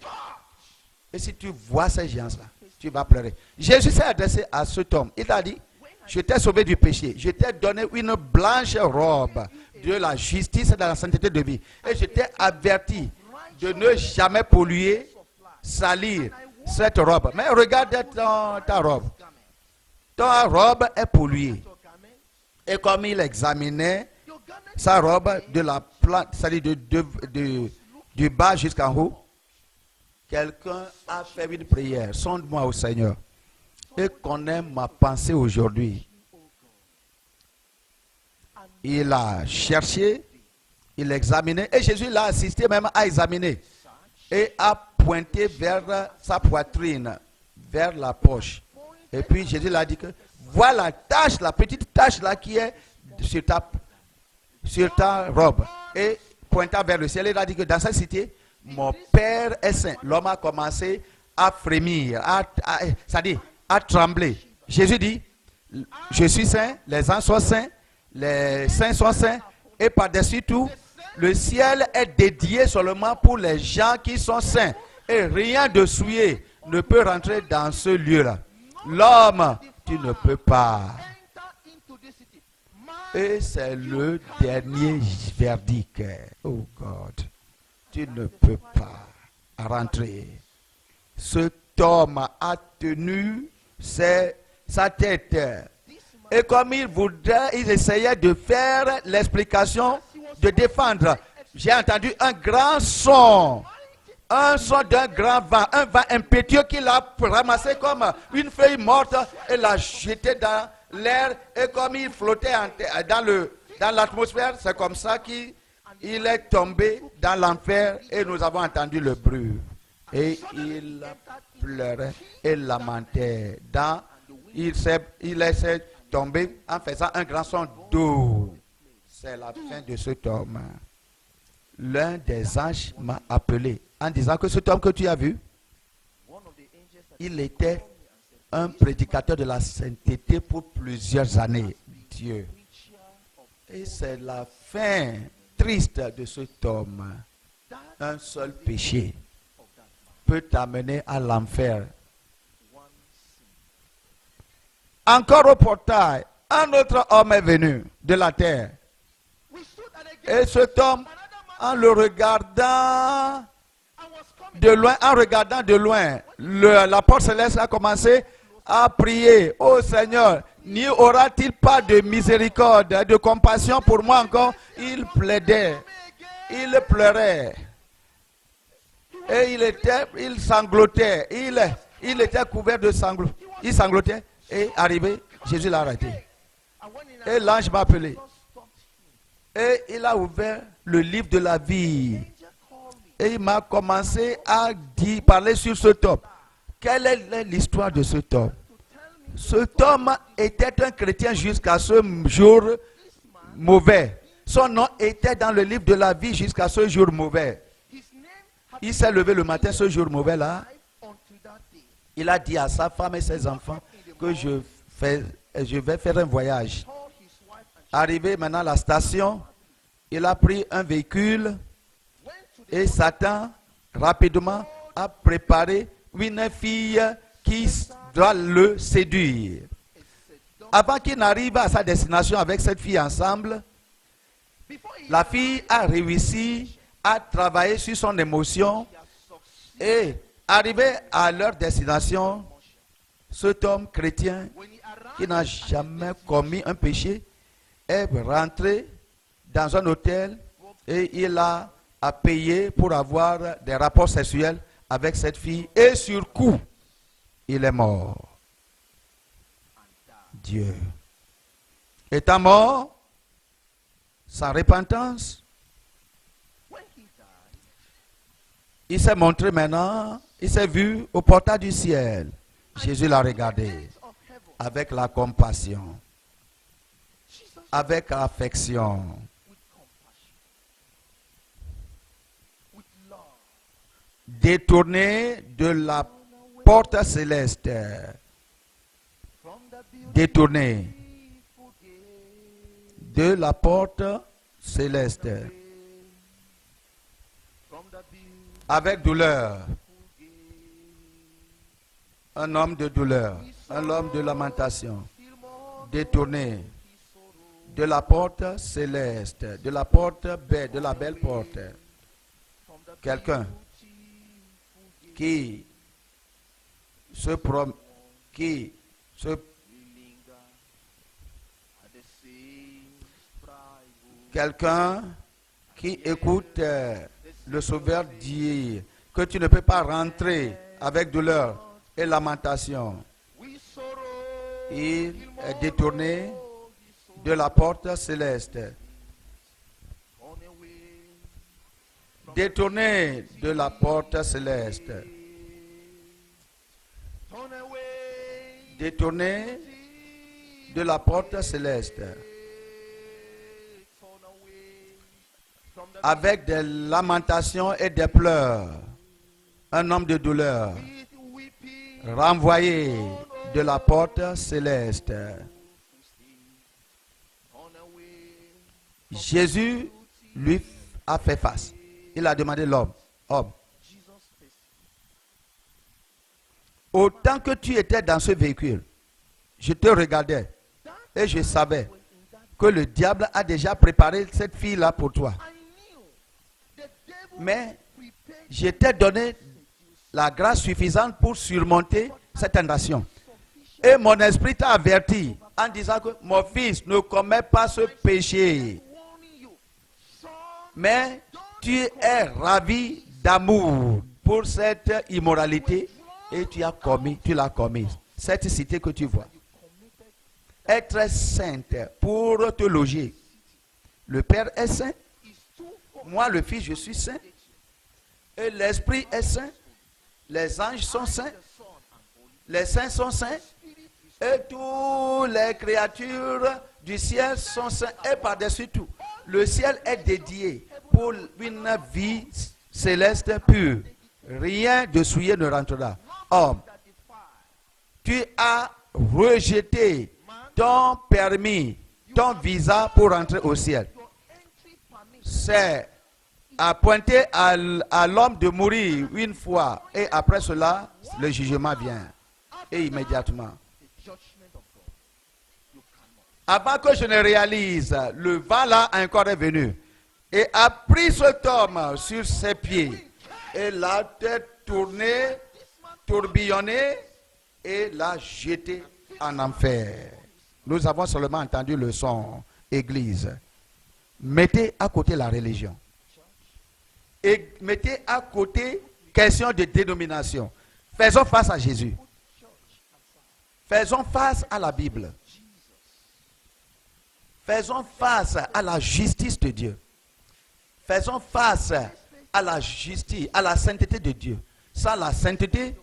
et si tu vois ces gens-là, tu vas pleurer. Jésus s'est adressé à cet homme. Il a dit, je t'ai sauvé du péché. Je t'ai donné une blanche robe de la justice et de la sainteté de vie. Et je t'ai averti de ne jamais polluer, salir cette robe. Mais regarde ta robe. Ta robe est polluée. Et comme il examinait sa robe de la plante, c'est-à-dire du bas jusqu'en haut, quelqu'un a fait une prière. Sonde-moi au Seigneur et connais ma pensée aujourd'hui. Il a cherché, il a examiné et Jésus l'a assisté même à examiner et a pointé vers sa poitrine, vers la poche. Et puis Jésus l'a dit que voilà la tache, la petite tache là qui est sur ta robe. Et pointant vers le ciel, il a dit que dans cette cité, mon Père est saint. L'homme a commencé à frémir, c'est-à-dire à trembler. Jésus dit, je suis saint, les anges sont saints, les saints sont saints, et par-dessus tout, le ciel est dédié seulement pour les gens qui sont saints. Et rien de souillé ne peut rentrer dans ce lieu-là. L'homme, tu ne peux pas. Et c'est le dernier verdict. Oh God, tu ne peux pas rentrer. Cet homme a tenu sa tête. Et comme il essayait de faire l'explication, de défendre, j'ai entendu un grand son. Un son d'un grand vent, un vent impétueux qui l'a ramassé comme une feuille morte et l'a jeté dans l'air. Et comme il flottait dans l'atmosphère, c'est comme ça qu'il Il est tombé dans l'enfer et nous avons entendu le bruit. Et il pleurait et lamentait. Il s'est tombé en faisant un grand son d'eau. C'est la fin de cet homme. L'un des anges m'a appelé en disant que cet homme que tu as vu, il était un prédicateur de la sainteté pour plusieurs années. Dieu. Et c'est la fin triste de cet homme. Un seul péché peut t'amener à l'enfer. Encore au portail, un autre homme est venu de la terre. Et cet homme, en le regardant de loin, la porte céleste a commencé à prier. Oh Seigneur, n'y aura-t-il pas de miséricorde, de compassion pour moi encore? Il plaidait, il pleurait. Et il sanglotait. Il était couvert de sanglots. Il sanglotait. Et arrivé, Jésus l'a arrêté. Et l'ange m'a appelé. Et il a ouvert le livre de la vie. Et il m'a commencé à parler sur cet homme. Quelle est l'histoire de cet homme? Cet homme était un chrétien jusqu'à ce jour mauvais. Son nom était dans le livre de la vie jusqu'à ce jour mauvais. Il s'est levé le matin, ce jour mauvais là. Il a dit à sa femme et ses enfants que je vais faire un voyage. Arrivé maintenant à la station, il a pris un véhicule et Satan rapidement a préparé une fille qui doit le séduire. Avant qu'il n'arrive à sa destination avec cette fille ensemble, la fille a réussi à travailler sur son émotion et arrivé à leur destination, cet homme chrétien qui n'a jamais commis un péché est rentré dans un hôtel et il a payé pour avoir des rapports sexuels avec cette fille et sur coup, il est mort. Dieu. Étant mort, sans repentance, il s'est montré maintenant, il s'est vu au portail du ciel. Jésus l'a regardé avec la compassion, avec affection, détourné de la porte céleste, détourné de la porte céleste, avec douleur, un homme de douleur, un homme de lamentation, détourné de la porte céleste, de la porte belle, de la belle porte. Quelqu'un qui quelqu'un qui écoute le Sauveur dire que tu ne peux pas rentrer avec douleur et lamentation. Il est détourné de la porte céleste. Détourné de la porte céleste. Détourné de la porte céleste. Avec des lamentations et des pleurs. Un homme de douleur. Renvoyé de la porte céleste. Jésus lui a fait face. Il a demandé l'homme, homme, autant que tu étais dans ce véhicule, je te regardais et je savais que le diable a déjà préparé cette fille-là pour toi. Mais je t'ai donné la grâce suffisante pour surmonter cette tentation. Et mon esprit t'a averti en disant que mon fils ne commet pas ce péché. Mais tu es ravi d'amour pour cette immoralité et tu l'as commise. Cette cité que tu vois est très sainte pour te loger. Le Père est saint Moi, le Fils, je suis saint. Et l'Esprit est saint. Les anges sont saints. Les saints sont saints. Et toutes les créatures du ciel sont saints. Et par-dessus tout, le ciel est dédié pour une vie céleste pure. Rien de souillé ne rentrera. Homme, tu as rejeté ton permis, ton visa pour rentrer au ciel. C'est appointé à l'homme de mourir une fois. Et après cela, le jugement vient. Et immédiatement. Avant que je ne réalise, le vent là encore est venu. Et a pris cet homme sur ses pieds. Et la tête tournée, tourbillonnée. Et l'a jeté en enfer. Nous avons seulement entendu le son, Église. Mettez à côté la religion. Et mettez à côté question de dénomination. Faisons face à Jésus. Faisons face à la Bible. Faisons face à la justice de Dieu. Faisons face à la justice, à la sainteté de Dieu. Sans la sainteté,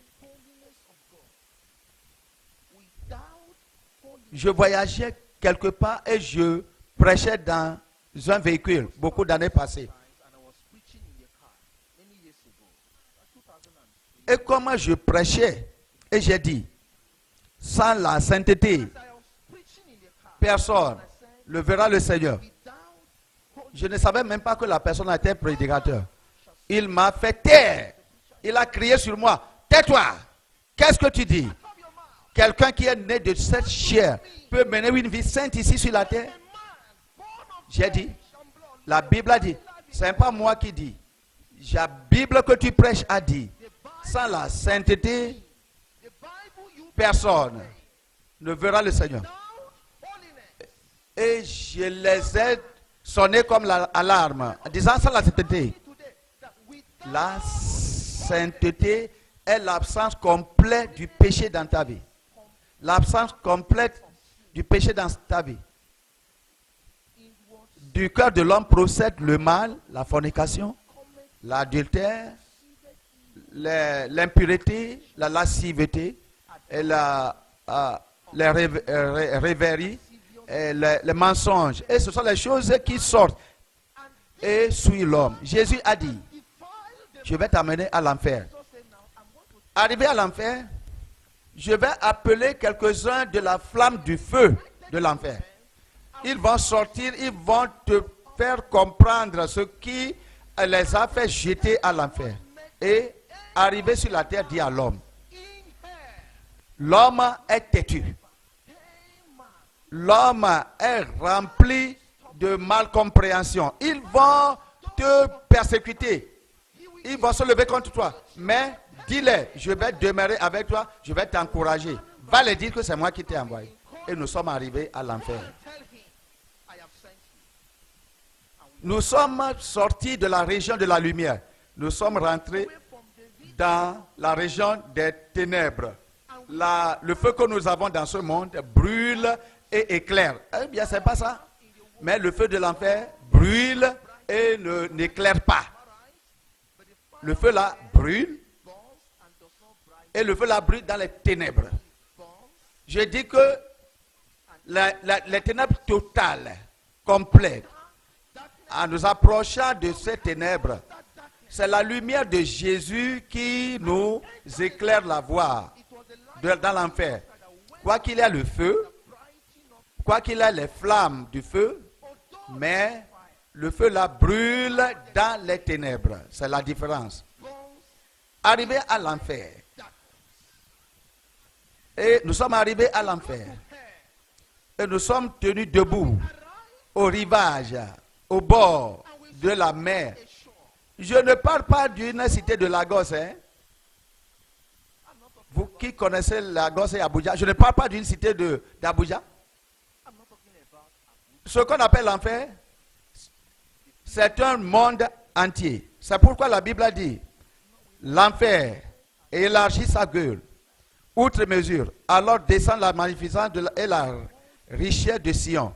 je voyageais quelque part et je prêchais dans un véhicule beaucoup d'années passées. Et comment je prêchais, et j'ai dit, sans la sainteté, personne ne verra le Seigneur. Je ne savais même pas que la personne était prédicateur. Il m'a fait taire. Il a crié sur moi. Tais-toi. Qu'est-ce que tu dis? Quelqu'un qui est né de cette chair peut mener une vie sainte ici sur la terre? J'ai dit, la Bible a dit, ce n'est pas moi qui dis. La Bible que tu prêches a dit, sans la sainteté, personne ne verra le Seigneur. Et je les ai sonnés comme l'alarme, en disant sans la sainteté. La sainteté est l'absence complète du péché dans ta vie. L'absence complète du péché dans ta vie. Du cœur de l'homme procède le mal, la fornication, l'adultère, l'impureté, la lasciveté, et les rêveries, et les mensonges. Et ce sont les choses qui sortent et suivent l'homme. Jésus a dit, je vais t'amener à l'enfer. Arrivé à l'enfer, je vais appeler quelques-uns de la flamme du feu de l'enfer. Ils vont sortir, ils vont te faire comprendre ce qui les a fait jeter à l'enfer. Et arriver sur la terre, dit à l'homme, l'homme est têtu. L'homme est rempli de malcompréhension. Ils vont te persécuter. Ils vont se lever contre toi. Mais dis-les, je vais demeurer avec toi, je vais t'encourager. Va leur dire que c'est moi qui t'ai envoyé. Et nous sommes arrivés à l'enfer. Nous sommes sortis de la région de la lumière. Nous sommes rentrés dans la région des ténèbres. Le feu que nous avons dans ce monde brûle et éclaire. Eh bien, c'est pas ça. Mais le feu de l'enfer brûle et n'éclaire pas. Le feu là brûle. Et le feu là brûle dans les ténèbres. Je dis que les ténèbres totales, complètes, en nous approchant de ces ténèbres, c'est la lumière de Jésus qui nous éclaire la voie dans l'enfer. Quoi qu'il y ait le feu, quoi qu'il y ait les flammes du feu, mais le feu là brûle dans les ténèbres. C'est la différence. Arrivé à l'enfer. Et nous sommes arrivés à l'enfer. Et nous sommes tenus debout au rivage, au bord de la mer. Je ne parle pas d'une cité de Lagos. Vous qui connaissez Lagos et Abuja, je ne parle pas d'une cité d'Abuja. Ce qu'on appelle l'enfer, c'est un monde entier. C'est pourquoi la Bible a dit, l'enfer élargit sa gueule, outre mesure, alors descend la magnificence et la richesse de Sion,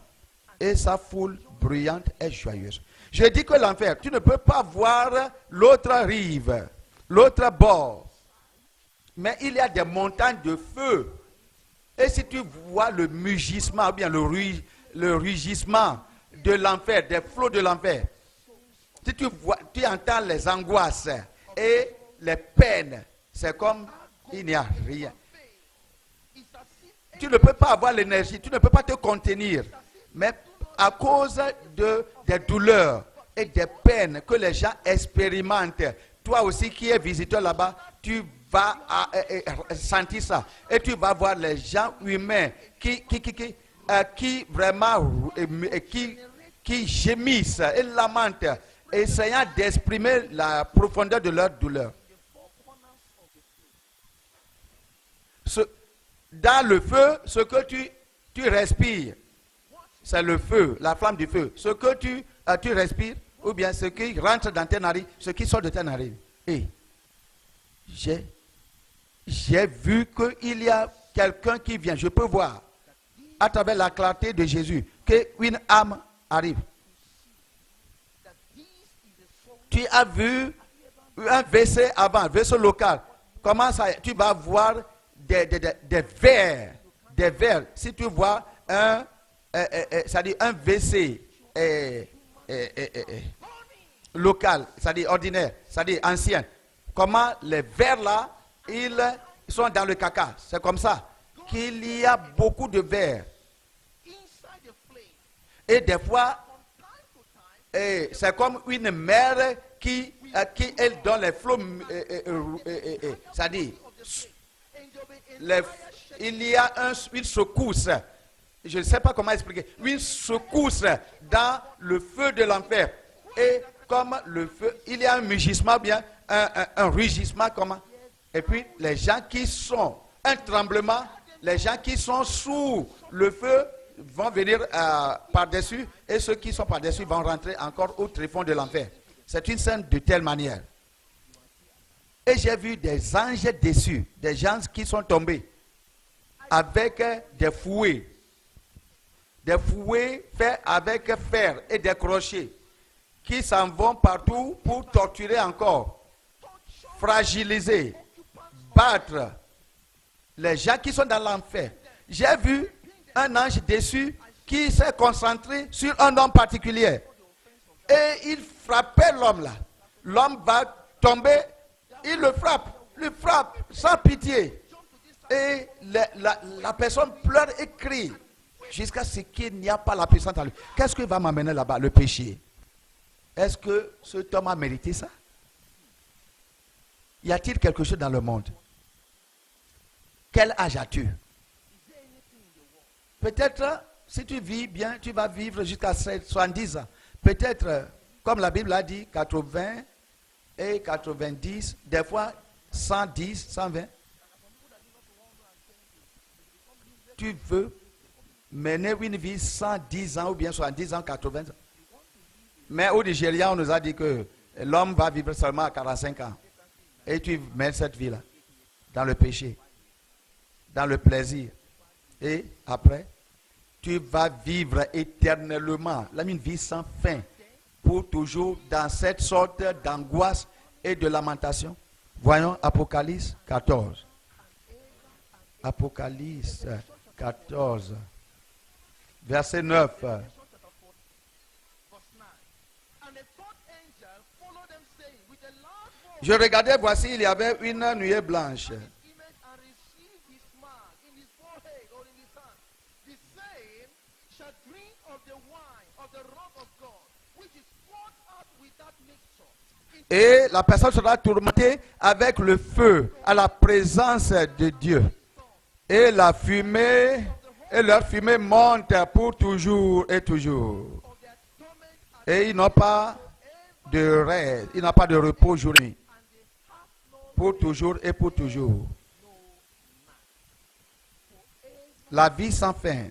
et sa foule bruyante et joyeuse. Je dis que l'enfer, tu ne peux pas voir l'autre rive, l'autre bord. Mais il y a des montagnes de feu. Et si tu vois le mugissement, ou bien le rugissement de l'enfer, des flots de l'enfer, si tu entends les angoisses et les peines, c'est comme il n'y a rien. Tu ne peux pas avoir l'énergie, tu ne peux pas te contenir. Mais à cause des douleurs et des peines que les gens expérimentent, toi aussi qui es visiteur là-bas, tu vas sentir ça. Et tu vas voir les gens humains qui vraiment qui gémissent et lamentent, essayant d'exprimer la profondeur de leur douleur. Dans le feu, ce que tu respires, c'est le feu, la flamme du feu. Ce que tu respires, ou bien ce qui rentre dans tes narines, ce qui sort de tes narines. Et j'ai vu qu'il y a quelqu'un qui vient. Je peux voir, à travers la clarté de Jésus, qu'une âme arrive. Tu as vu un WC avant, un vaisseau local. Comment ça, tu vas voir des verres. Si tu vois c'est-à-dire un WC local, c'est-à-dire ordinaire, c'est-à-dire ancien, comment les verres là, ils sont dans le caca. C'est comme ça qu'il y a beaucoup de verres. Et des fois, c'est comme une mer qui elle donne les flots, c'est-à-dire il y a une secousse, je ne sais pas comment expliquer, une secousse dans le feu de l'enfer. Et comme le feu, il y a un mugissement, bien un rugissement, comment? Et puis les gens qui sont, un tremblement, les gens qui sont sous le feu vont venir par-dessus, et ceux qui sont par-dessus vont rentrer encore au tréfonds de l'enfer. C'est une scène de telle manière. Et j'ai vu des anges déçus, des gens qui sont tombés avec des fouets faits avec fer et des crochets, qui s'en vont partout pour torturer encore, fragiliser, battre les gens qui sont dans l'enfer. J'ai vu un ange déçu qui s'est concentré sur un homme particulier. Et il frappait l'homme là. L'homme va tomber, il le frappe sans pitié. Et la personne pleure et crie jusqu'à ce qu'il n'y a pas la puissance en lui. Qu'est-ce qui va m'amener là-bas? Le péché. Est-ce que cet homme a mérité ça? Y a-t-il quelque chose dans le monde? Quel âge as-tu? Peut-être, si tu vis bien, tu vas vivre jusqu'à 70 ans. Peut-être, comme la Bible a dit, 80 et 90, des fois 110, 120. Tu veux mener une vie 110 ans ou bien 70 ans, 80 ans. Mais au Nigeria, on nous a dit que l'homme va vivre seulement à 45 ans. Et tu mènes cette vie-là dans le péché, dans le plaisir. Et après, tu vas vivre éternellement, une vie sans fin, pour toujours dans cette sorte d'angoisse et de lamentation. Voyons Apocalypse 14. Apocalypse 14, verset 9. Je regardais, voici, il y avait une nuée blanche. Et la personne sera tourmentée avec le feu à la présence de Dieu. Et la fumée, et leur fumée monte pour toujours et toujours. Et ils n'ont pas de reste, ils n'ont pas de repos jour et nuit. Pour toujours et pour toujours. La vie sans fin.